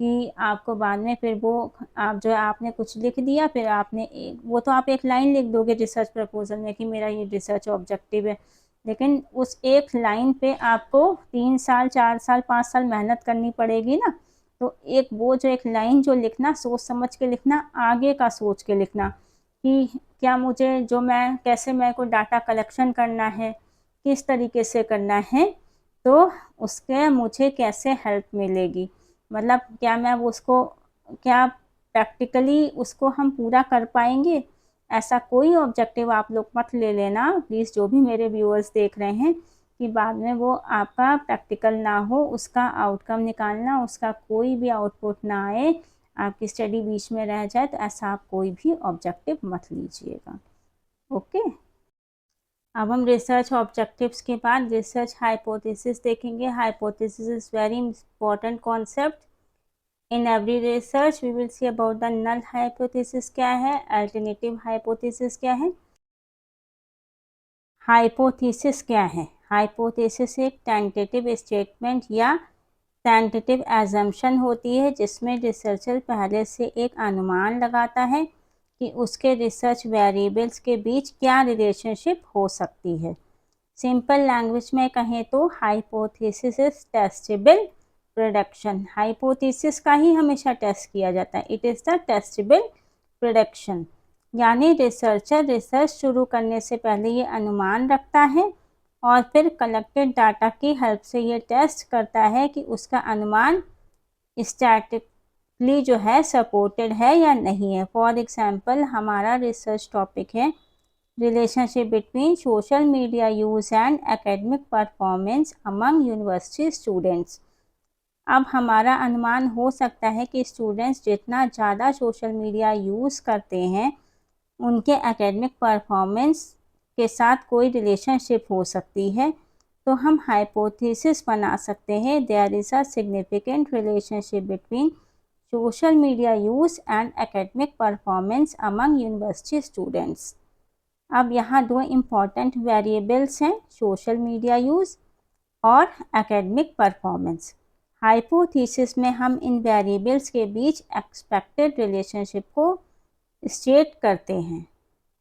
कि आपको बाद में फिर वो आप जो है आपने कुछ लिख दिया, फिर आपने वो तो आप एक लाइन लिख दोगे रिसर्च प्रपोजल में कि मेरा ये रिसर्च ऑब्जेक्टिव है, लेकिन उस एक लाइन पे आपको 3 साल 4 साल 5 साल मेहनत करनी पड़ेगी ना। तो एक वो जो एक लाइन जो लिखना, सोच समझ के लिखना, आगे का सोच के लिखना कि क्या मुझे जो मैं कैसे मेरे को डाटा कलेक्शन करना है, किस तरीके से करना है, तो उसके मुझे कैसे हेल्प मिलेगी, मतलब क्या मैं वो उसको क्या प्रैक्टिकली उसको हम पूरा कर पाएंगे। ऐसा कोई ऑब्जेक्टिव आप लोग मत ले लेना प्लीज़, जो भी मेरे व्यूअर्स देख रहे हैं, कि बाद में वो आपका प्रैक्टिकल ना हो, उसका आउटकम निकालना, उसका कोई भी आउटपुट ना आए, आपकी स्टडी बीच में रह जाए, तो ऐसा आप कोई भी ऑब्जेक्टिव मत लीजिएगा। ओके, अब हम रिसर्च ऑब्जेक्टिव्स के बाद रिसर्च हाइपोथेसिस देखेंगे। Hypothesis is very important concept in every research. We will see about the null hypothesis क्या है, अल्टरनेटिव हाइपोथेसिस क्या है, हाइपोथेसिस क्या है? हाइपोथेसिस एक टेंटेटिव स्टेटमेंट या टेंटेटिव एजम्पशन होती है जिसमें रिसर्चर पहले से एक अनुमान लगाता है कि उसके रिसर्च वेरिएबल्स के बीच क्या रिलेशनशिप हो सकती है। सिंपल लैंग्वेज में कहें तो hypothesis is testable prediction. Hypothesis का ही हमेशा टेस्ट किया जाता है। It is the testable prediction, यानी रिसर्चर रिसर्च शुरू करने से पहले ये अनुमान रखता है और फिर कलेक्टेड डाटा की हेल्प से ये टेस्ट करता है कि उसका अनुमान स्टैटिकली जो है सपोर्टेड है या नहीं है। फॉर एग्जांपल हमारा रिसर्च टॉपिक है relationship between social media use and academic performance among university students. अब हमारा अनुमान हो सकता है कि स्टूडेंट्स जितना ज़्यादा सोशल मीडिया यूज़ करते हैं उनके एकेडमिक परफॉर्मेंस के साथ कोई रिलेशनशिप हो सकती है। तो हम हाइपोथेसिस बना सकते हैं there is a significant relationship between social media use and academic performance among university students. अब यहाँ दो इम्पॉर्टेंट वेरिएबल्स हैं, सोशल मीडिया यूज़ और एकेडमिक परफॉर्मेंस। हाइपोथेसिस में हम इन वेरिएबल्स के बीच एक्सपेक्टेड रिलेशनशिप को स्टेट करते हैं।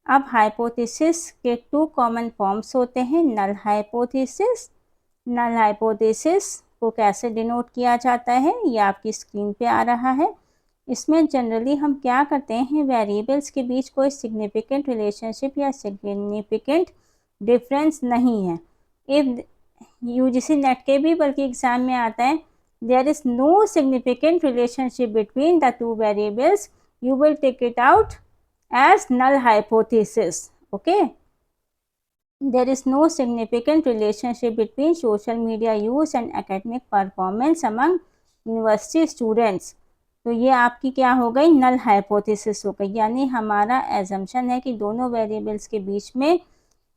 अब हाइपोथेसिस के टू कॉमन फॉर्म्स होते हैं, नल हाइपोथेसिस। नल हाइपोथेसिस को कैसे डिनोट किया जाता है ये आपकी स्क्रीन पे आ रहा है। इसमें जनरली हम क्या करते हैं, वेरिएबल्स के बीच कोई सिग्निफिकेंट रिलेशनशिप या सिग्निफिकेंट डिफरेंस नहीं है। इफ यूजीसी नेट के भी बल्कि एग्जाम में आता है there is no significant relationship between the two variables, you will take it out as null hypothesis. Okay, there is no significant relationship between social media use and academic performance among university students. तो ये आपकी क्या हो गई, null hypothesis हो गई, यानी हमारा एजम्पशन है कि दोनों वेरिएबल्स के बीच में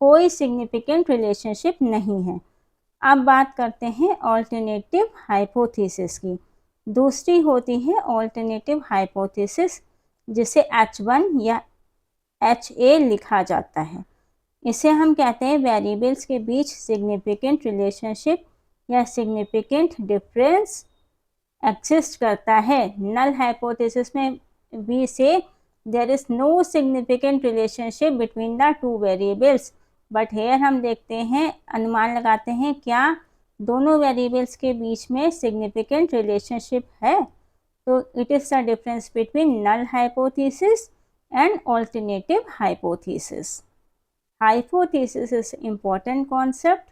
कोई सिग्निफिकेंट रिलेशनशिप नहीं है। अब बात करते हैं ऑल्टरनेटिव हाइपोथेसिस की। दूसरी होती है ऑल्टरनेटिव हाइपोथेसिस जिसे H1 या HA लिखा जाता है। इसे हम कहते हैं वेरिएबल्स के बीच सिग्निफिकेंट रिलेशनशिप या सिग्निफिकेंट डिफरेंस एग्जिस्ट करता है। नल हाइपोथेसिस में we say there is no significant relationship between the two variables, but here हम देखते हैं, अनुमान लगाते हैं क्या दोनों वेरिएबल्स के बीच में सिग्निफिकेंट रिलेशनशिप है। तो it is the difference between null hypothesis and alternative hypothesis. Hypothesis is important concept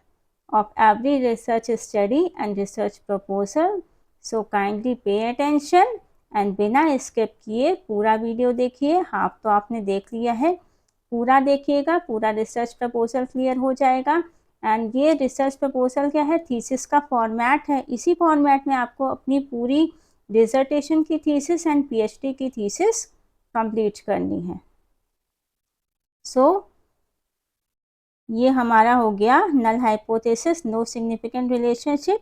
of every research study and research proposal, so kindly pay attention and बिना स्किप किए पूरा वीडियो देखिए। Half तो आपने देख लिया है, पूरा देखिएगा, पूरा रिसर्च प्रपोजल क्लियर हो जाएगा। एंड ये रिसर्च प्रपोजल क्या है, थीसिस का फॉर्मेट है। इसी फॉर्मेट में आपको अपनी पूरी डिसर्टेशन की थीसिस एंड पीएचडी की थीसिस कंप्लीट करनी है। सो ये हमारा हो गया null hypothesis, no significant relationship,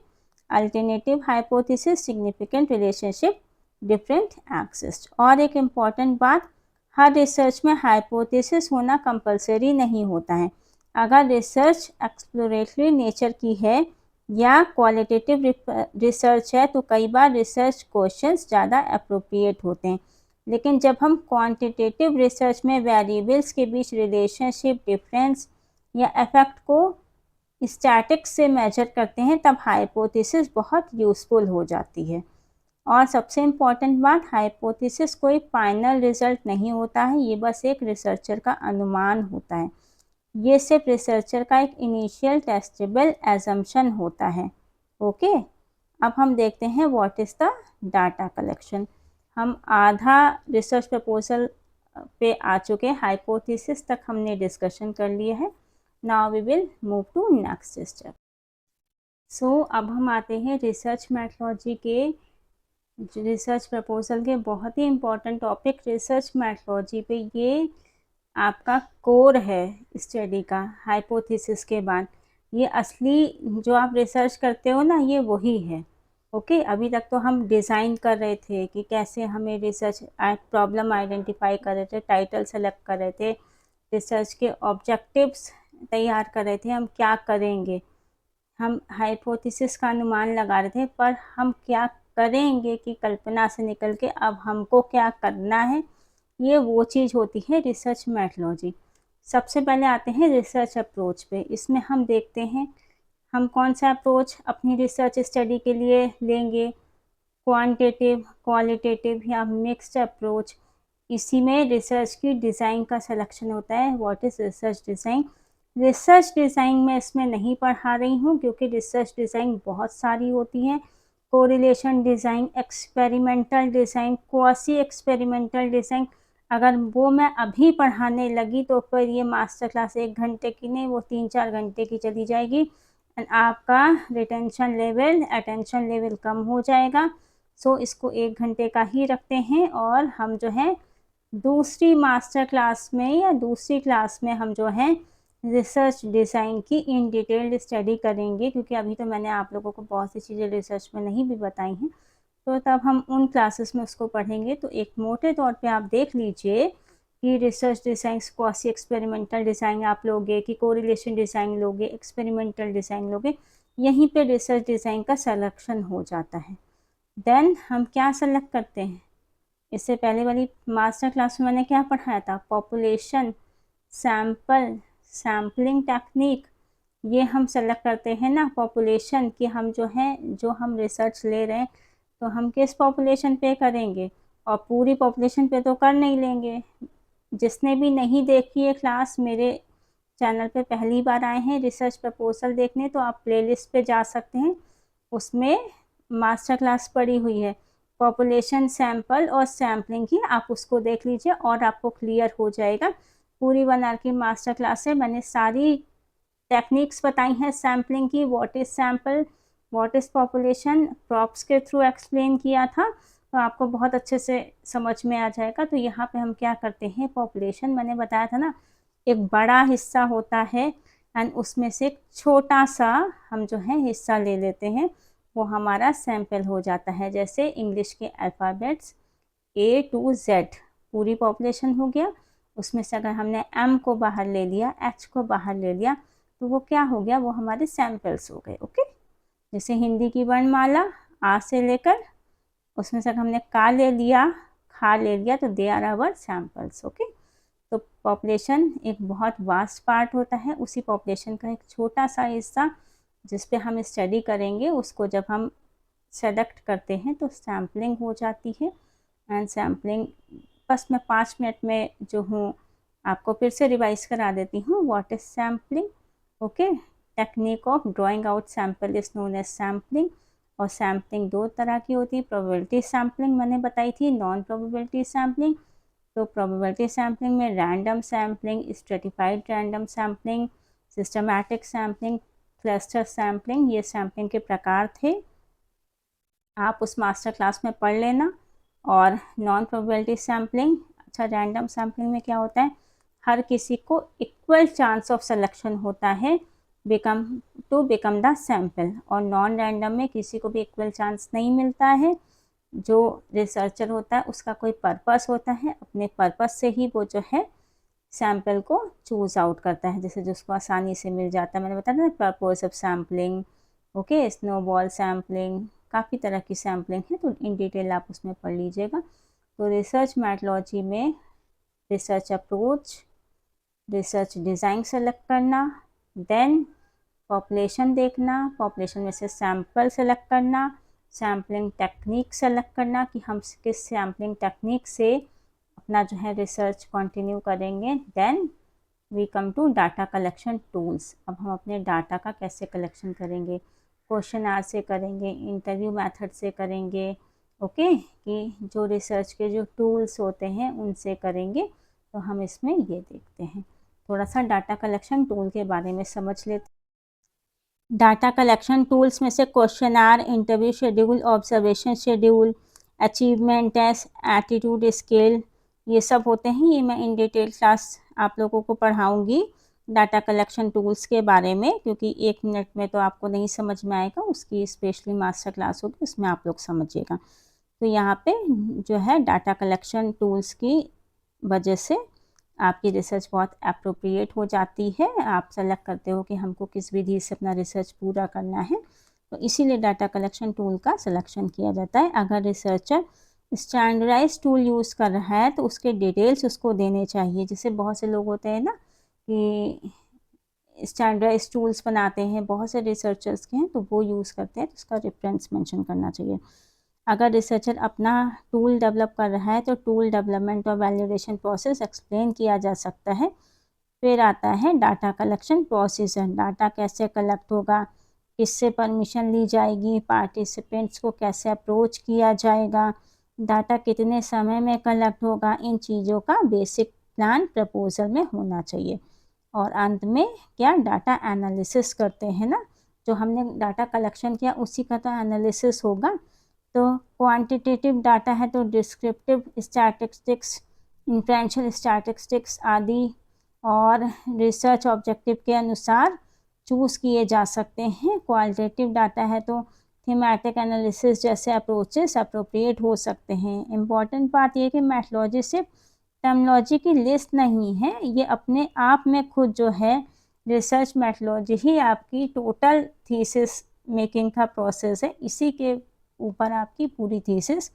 alternative hypothesis, significant relationship, different exist. और एक इम्पॉर्टेंट बात, हर रिसर्च में हाइपोथेसिस होना कंपलसरी नहीं होता है। अगर रिसर्च एक्सप्लोरेटरी नेचर की है या क्वालिटेटिव रिसर्च है तो कई बार रिसर्च क्वेश्चंस ज़्यादा अप्रोप्रिएट होते हैं। लेकिन जब हम क्वांटिटेटिव रिसर्च में वेरिएबल्स के बीच रिलेशनशिप, डिफरेंस या इफेक्ट को स्टैटिक्स से मेजर करते हैं तब हाइपोथेसिस बहुत यूज़फुल हो जाती है। और सबसे इम्पॉर्टेंट बात, हाइपोथेसिस कोई फाइनल रिजल्ट नहीं होता है, ये बस एक रिसर्चर का अनुमान होता है। ये सिर्फ रिसर्चर का एक इनिशियल टेस्टेबल एजम्पशन होता है। ओके, अब हम देखते हैं what is the data collection. हम आधा रिसर्च प्रपोजल पे आ चुके हैं, हाइपोथेसिस तक हमने डिस्कशन कर लिया है। Now we will move to next step. So अब हम आते हैं रिसर्च मेथोडोलॉजी के, रिसर्च प्रपोजल के बहुत ही इम्पॉर्टेंट टॉपिक रिसर्च मेथोडोलॉजी पे। ये आपका कोर है स्टडी का हाइपोथेसिस के बाद। ये असली जो आप रिसर्च करते हो ना, ये वही है। ओके, अभी तक तो हम डिज़ाइन कर रहे थे कि कैसे हमें रिसर्च प्रॉब्लम आइडेंटिफाई कर रहे थे, टाइटल सेलेक्ट कर रहे थे, रिसर्च के ऑब्जेक्टिव्स तैयार कर रहे थे, हम क्या करेंगे, हम हाइपोथेसिस का अनुमान लगा रहे थे, पर हम क्या करेंगे कि कल्पना से निकल के अब हमको क्या करना है, ये वो चीज़ होती है रिसर्च मेथोडोलॉजी। सबसे पहले आते हैं रिसर्च अप्रोच पे। इसमें हम देखते हैं हम कौन सा अप्रोच अपनी रिसर्च स्टडी के लिए लेंगे, क्वांटिटेटिव, क्वालिटेटिव या मिक्स्ड अप्रोच। इसी में रिसर्च की डिज़ाइन का सिलेक्शन होता है। What is research design? Research design मैं इसमें नहीं पढ़ा रही हूँ क्योंकि रिसर्च डिज़ाइन बहुत सारी होती हैं। Correlation design, experimental design, quasi experimental design, अगर वो मैं अभी पढ़ाने लगी तो फिर ये मास्टर क्लास 1 घंटे की नहीं, वो 3-4 घंटे की चली जाएगी एंड आपका रिटेंशन लेवल, अटेंशन लेवल कम हो जाएगा। सो इसको 1 घंटे का ही रखते हैं और हम जो है दूसरी मास्टर क्लास में या दूसरी क्लास में हम जो है रिसर्च डिज़ाइन की इन डिटेल्ड स्टडी करेंगे, क्योंकि अभी तो मैंने आप लोगों को बहुत सी चीज़ें रिसर्च में नहीं भी बताई हैं, तो तब हम उन क्लासेस में उसको पढ़ेंगे। तो एक मोटे तौर पे आप देख लीजिए कि research design, quasi experimental design आप लोगे कि कोरिलेशन डिज़ाइन लोगे, एक्सपेरिमेंटल डिज़ाइन लोगे, यहीं पे रिसर्च डिज़ाइन का सिलेक्शन हो जाता है। देन हम क्या सेलेक्ट करते हैं? इससे पहले वाली मास्टर क्लास में मैंने क्या पढ़ाया था? पॉपुलेशन, सैंपल, सैम्पलिंग टेक्निक, ये हम सेलेक्ट करते हैं ना। पॉपुलेशन कि हम जो है, जो हम रिसर्च ले रहे हैं तो हम किस पॉपुलेशन पे करेंगे, और पूरी पॉपुलेशन पे तो कर नहीं लेंगे। जिसने भी नहीं देखी है क्लास, मेरे चैनल पे पहली बार आए हैं रिसर्च प्रपोजल देखने, तो आप प्लेलिस्ट पे जा सकते हैं, उसमें मास्टर क्लास पड़ी हुई है पॉपुलेशन, सैंपल और सैम्पलिंग की, आप उसको देख लीजिए और आपको क्लियर हो जाएगा। पूरी 1 आवर की मास्टर क्लास है, मैंने सारी टेक्निक्स बताई हैं सैम्पलिंग की, what is sample, what is population, props के थ्रू एक्सप्लेन किया था, तो आपको बहुत अच्छे से समझ में आ जाएगा। तो यहाँ पे हम क्या करते हैं, पॉपुलेशन मैंने बताया था ना, एक बड़ा हिस्सा होता है एंड उसमें से एक छोटा सा हम जो है हिस्सा ले लेते हैं, वो हमारा सैंपल हो जाता है। जैसे इंग्लिश के अल्फ़ाबेट्स A to Z पूरी पॉपुलेशन हो गया, उसमें से अगर हमने M को बाहर ले लिया, H को बाहर ले लिया, तो वो क्या हो गया, वो हमारे सैंपल्स हो गए। ओके, जैसे हिंदी की वर्णमाला आ से लेकर, उसमें से अगर हमने का ले लिया, खा ले लिया, तो they are our samples. Okay, तो पॉपुलेशन एक बहुत वास्ट पार्ट होता है, उसी पॉपुलेशन का एक छोटा सा हिस्सा जिस पे हम स्टडी करेंगे, उसको जब हम सेलेक्ट करते हैं तो सैम्पलिंग हो जाती है। एंड सैम्पलिंग बस मैं 5 मिनट में जो हूँ आपको फिर से रिवाइज करा देती हूँ। What is sampling? Okay, technique of drawing out sample is known as sampling. और सैम्पलिंग 2 तरह की होती है, प्रोबेबिलिटी सैम्पलिंग मैंने बताई थी, नॉन प्रोबेबिलिटी सैम्पलिंग। तो प्रोबेबिलिटी सैम्पलिंग में random sampling, stratified random sampling, systematic sampling, cluster sampling, ये सैम्पलिंग के प्रकार थे, आप उस मास्टर क्लास में पढ़ लेना। और नॉन प्रोबेबिलिटी सैम्पलिंग, अच्छा रैंडम सैम्पलिंग में क्या होता है, हर किसी को इक्वल चांस ऑफ सिलेक्शन होता है बिकम द सैम्पल, और नॉन रैंडम में किसी को भी इक्वल चांस नहीं मिलता है। जो रिसर्चर होता है उसका कोई पर्पस होता है, अपने पर्पस से ही वो जो है सैम्पल को चूज़ आउट करता है, जैसे जिसको आसानी से मिल जाता है। मैंने बताया ना purpose of sampling, okay, snowball sampling, काफ़ी तरह की सैम्पलिंग है, तो इन डिटेल आप उसमें पढ़ लीजिएगा। तो रिसर्च मेथोडोलॉजी में research approach, research design select करना, देन पॉपुलेशन देखना, पॉपुलेशन में से सैम्पल सेलेक्ट करना, सैम्पलिंग टेक्निक सेलेक्ट करना कि हम किस सैम्पलिंग टेक्निक से अपना जो है रिसर्च कंटिन्यू करेंगे। Then we come to data collection tools. अब हम अपने डाटा का कैसे कलेक्शन करेंगे, क्वेश्चन आर से करेंगे, इंटरव्यू मेथड से करेंगे, ओके, कि जो रिसर्च के जो टूल्स होते हैं उनसे करेंगे। तो हम इसमें ये देखते हैं, थोड़ा सा डाटा कलेक्शन टूल के बारे में समझ लेते हैं। डाटा कलेक्शन टूल्स में से questionnaire, interview schedule, observation schedule, achievement test, attitude scale, ये सब होते हैं। ये मैं इन डिटेल क्लास आप लोगों को पढ़ाऊँगी डाटा कलेक्शन टूल्स के बारे में, क्योंकि 1 मिनट में तो आपको नहीं समझ में आएगा, उसकी स्पेशली मास्टर क्लास होगी, उसमें आप लोग समझिएगा। तो यहाँ पे जो है डाटा कलेक्शन टूल्स की वजह से आपकी रिसर्च बहुत अप्रोप्रिएट हो जाती है। आप सेलेक्ट करते हो कि हमको किस विधि से अपना रिसर्च पूरा करना है, तो इसीलिए डाटा कलेक्शन टूल का सिलेक्शन किया जाता है। अगर रिसर्चर स्टैंडर्डाइज टूल यूज़ कर रहा है तो उसके डिटेल्स उसको देने चाहिए। जैसे बहुत से लोग होते हैं ना कि स्टैंडर्डाइज टूल्स बनाते हैं, बहुत से रिसर्चर्स के हैं तो वो यूज़ करते हैं, तो उसका रेफरेंस मेंशन करना चाहिए। अगर रिसर्चर अपना टूल डेवलप कर रहा है तो टूल डेवलपमेंट और वैलिडेशन प्रोसेस एक्सप्लेन किया जा सकता है। फिर आता है डाटा कलेक्शन प्रोसीजर। डाटा कैसे कलेक्ट होगा, किससे परमिशन ली जाएगी, पार्टिसिपेंट्स को कैसे अप्रोच किया जाएगा, डाटा कितने समय में कलेक्ट होगा, इन चीज़ों का बेसिक प्लान प्रपोजल में होना चाहिए। और अंत में क्या, डाटा एनालिसिस करते हैं ना, जो हमने डाटा कलेक्शन किया उसी का तो एनालिसिस होगा। तो क्वांटिटेटिव डाटा है तो डिस्क्रिप्टिव स्टैटिस्टिक्स, इन्फ्रेंशियल स्टैटिस्टिक्स आदि और रिसर्च ऑब्जेक्टिव के अनुसार चूज़ किए जा सकते हैं। क्वालिटेटिव डाटा है तो थीमेटिक एनालिसिस जैसे अप्रोचेस अप्रोप्रिएट हो सकते हैं। इम्पॉर्टेंट बात ये कि मेथोडोलॉजी सिर्फ टर्मिनोलॉजी की लिस्ट नहीं है, ये अपने आप में खुद जो है रिसर्च मेथोडोलॉजी ही आपकी टोटल थीसिस मेकिंग का प्रोसेस है। इसी के ऊपर आपकी पूरी थीसिस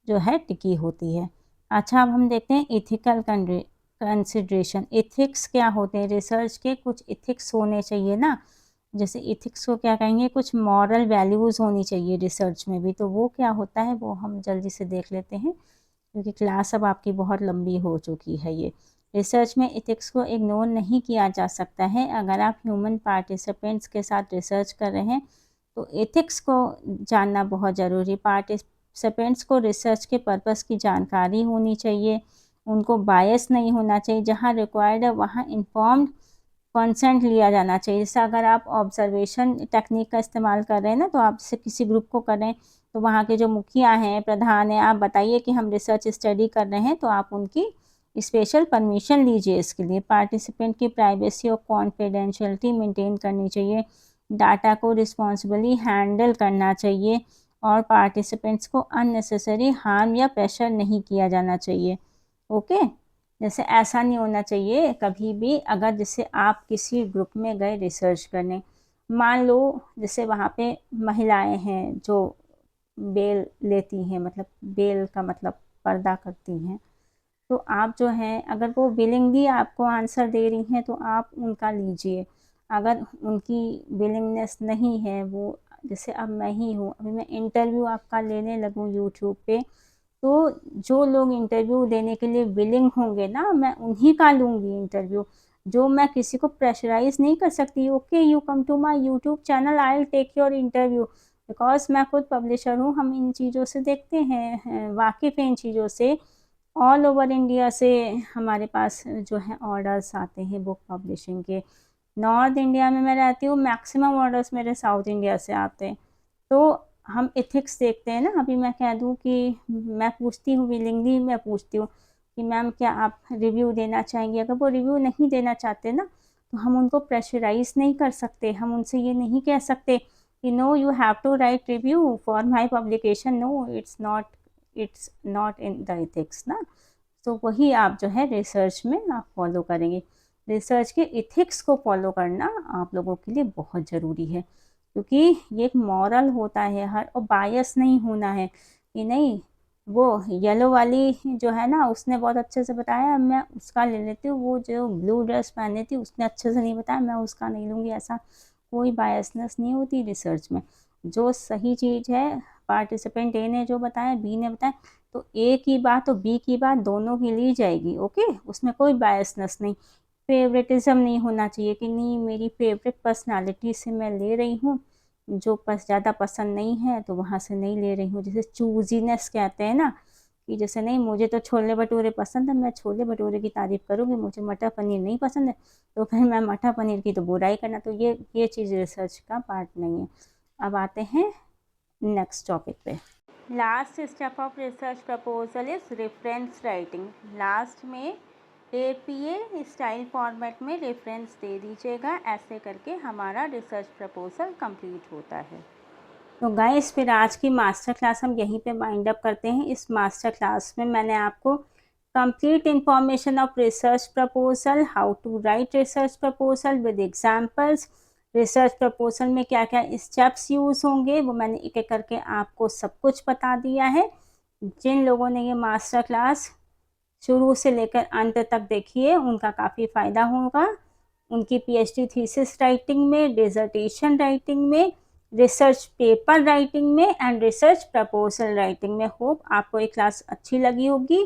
जो है टिकी होती है। अच्छा, अब हम देखते हैं इथिकल कंसिडरेशन। इथिक्स क्या होते हैं, रिसर्च के कुछ इथिक्स होने चाहिए ना। जैसे इथिक्स को क्या कहेंगे, कुछ मॉरल वैल्यूज़ होनी चाहिए रिसर्च में भी। तो वो क्या होता है वो हम जल्दी से देख लेते हैं, क्योंकि क्लास अब आपकी बहुत लंबी हो चुकी है। ये रिसर्च में इथिक्स को इग्नोर नहीं किया जा सकता है। अगर आप ह्यूमन पार्टिसिपेंट्स के साथ रिसर्च कर रहे हैं तो एथिक्स को जानना बहुत ज़रूरी। पार्टिसिपेंट्स को रिसर्च के पर्पस की जानकारी होनी चाहिए, उनको बायस नहीं होना चाहिए। जहाँ रिक्वायर्ड है वहाँ इन्फॉर्म्ड कंसेंट लिया जाना चाहिए। जैसे अगर आप ऑब्जर्वेशन टेक्निक का इस्तेमाल कर रहे हैं ना, तो आप जैसे किसी ग्रुप को कर रहे हैं तो वहाँ के जो मुखिया हैं, प्रधान हैं, आप बताइए कि हम रिसर्च स्टडी कर रहे हैं, तो आप उनकी स्पेशल परमिशन लीजिए इसके लिए। पार्टिसिपेंट की प्राइवेसी और कॉन्फिडेंशियलिटी मेंटेन करनी चाहिए। डाटा को रिस्पॉन्सिबली हैंडल करना चाहिए और पार्टिसिपेंट्स को अननेसेसरी हार्म या प्रेशर नहीं किया जाना चाहिए। ओके, जैसे ऐसा नहीं होना चाहिए कभी भी। अगर जैसे आप किसी ग्रुप में गए रिसर्च करने, मान लो जैसे वहाँ पे महिलाएं हैं जो बेल लेती हैं, मतलब बेल का मतलब पर्दा करती हैं, तो आप जो हैं अगर वो विलिंगली आपको आंसर दे रही हैं तो आप उनका लीजिए। अगर उनकी विलिंगनेस नहीं है, वो जैसे अब मैं ही हूँ, अभी मैं इंटरव्यू आपका लेने लगूँ यूट्यूब पे, तो जो लोग इंटरव्यू देने के लिए विलिंग होंगे ना, मैं उन्हीं का लूँगी इंटरव्यू। जो मैं किसी को प्रेशराइज़ नहीं कर सकती, okay you come to my YouTube channel, I will take your interview, because मैं खुद पब्लिशर हूँ। हम इन चीज़ों से देखते हैं, वाकिफ़ हैं इन चीज़ों से। ऑल ओवर इंडिया से हमारे पास जो है ऑर्डर्स आते हैं बुक पब्लिशिंग के। नॉर्थ इंडिया में मैं रहती हूँ, मैक्सिमम ऑर्डर्स मेरे साउथ इंडिया से आते हैं। तो हम एथिक्स देखते हैं ना। अभी मैं कह दूँ कि मैं पूछती हूँ, विलिंगली मैं पूछती हूँ कि मैम क्या आप रिव्यू देना चाहेंगी। अगर वो रिव्यू नहीं देना चाहते ना, तो हम उनको प्रेशराइज़ नहीं कर सकते। हम उनसे ये नहीं कह सकते कि no you have to write review for my publication. No, it's not in the ethics ना। तो वही आप जो है रिसर्च में आप फॉलो करेंगे। रिसर्च के एथिक्स को फॉलो करना आप लोगों के लिए बहुत ज़रूरी है, क्योंकि ये एक मॉरल होता है हर, और बायस नहीं होना है कि नहीं वो येलो वाली जो है ना उसने बहुत अच्छे से बताया, मैं उसका ले लेती हूँ। वो जो ब्लू ड्रेस पहनी थी उसने अच्छे से नहीं बताया, मैं उसका नहीं लूँगी। ऐसा कोई बायसनेस नहीं होती रिसर्च में। जो सही चीज़ है, पार्टिसिपेंट ए ने जो बताया, बी ने बताया, तो ए की बात और बी की बात दोनों की ली जाएगी। ओके, उसमें कोई बायसनेस नहीं। फेवरेटिज्म नहीं होना चाहिए कि नहीं मेरी फेवरेट पर्सनालिटी से मैं ले रही हूँ, जो ज़्यादा पसंद नहीं है तो वहाँ से नहीं ले रही हूँ। जैसे चूजीनेस कहते हैं ना, कि जैसे नहीं मुझे तो छोले भटूरे पसंद है, मैं छोले भटूरे की तारीफ़ करूँगी, मुझे मटर पनीर नहीं पसंद है तो फिर मैं मटर पनीर की तो बुराई करना। तो ये चीज़ रिसर्च का पार्ट नहीं है। अब आते हैं नेक्स्ट टॉपिक पे। Last step of research proposal is reference writing. Last में APA स्टाइल फॉर्मेट में रेफरेंस दे दीजिएगा। ऐसे करके हमारा रिसर्च प्रपोजल कंप्लीट होता है। तो गाइस, फिर आज की मास्टर क्लास हम यहीं पे वाइंड अप करते हैं। इस मास्टर क्लास में मैंने आपको complete information of research proposal, how to write research proposal with examples, research proposal में क्या क्या स्टेप्स यूज़ होंगे वो मैंने एक एक करके आपको सब कुछ बता दिया है। जिन लोगों ने ये मास्टर क्लास शुरू से लेकर अंत तक देखी है उनका काफ़ी फ़ायदा होगा, उनकी पीएचडी थीसिस राइटिंग में, डिसर्टेशन राइटिंग में, रिसर्च पेपर राइटिंग में एंड रिसर्च प्रपोजल राइटिंग में। होप आपको ये क्लास अच्छी लगी होगी।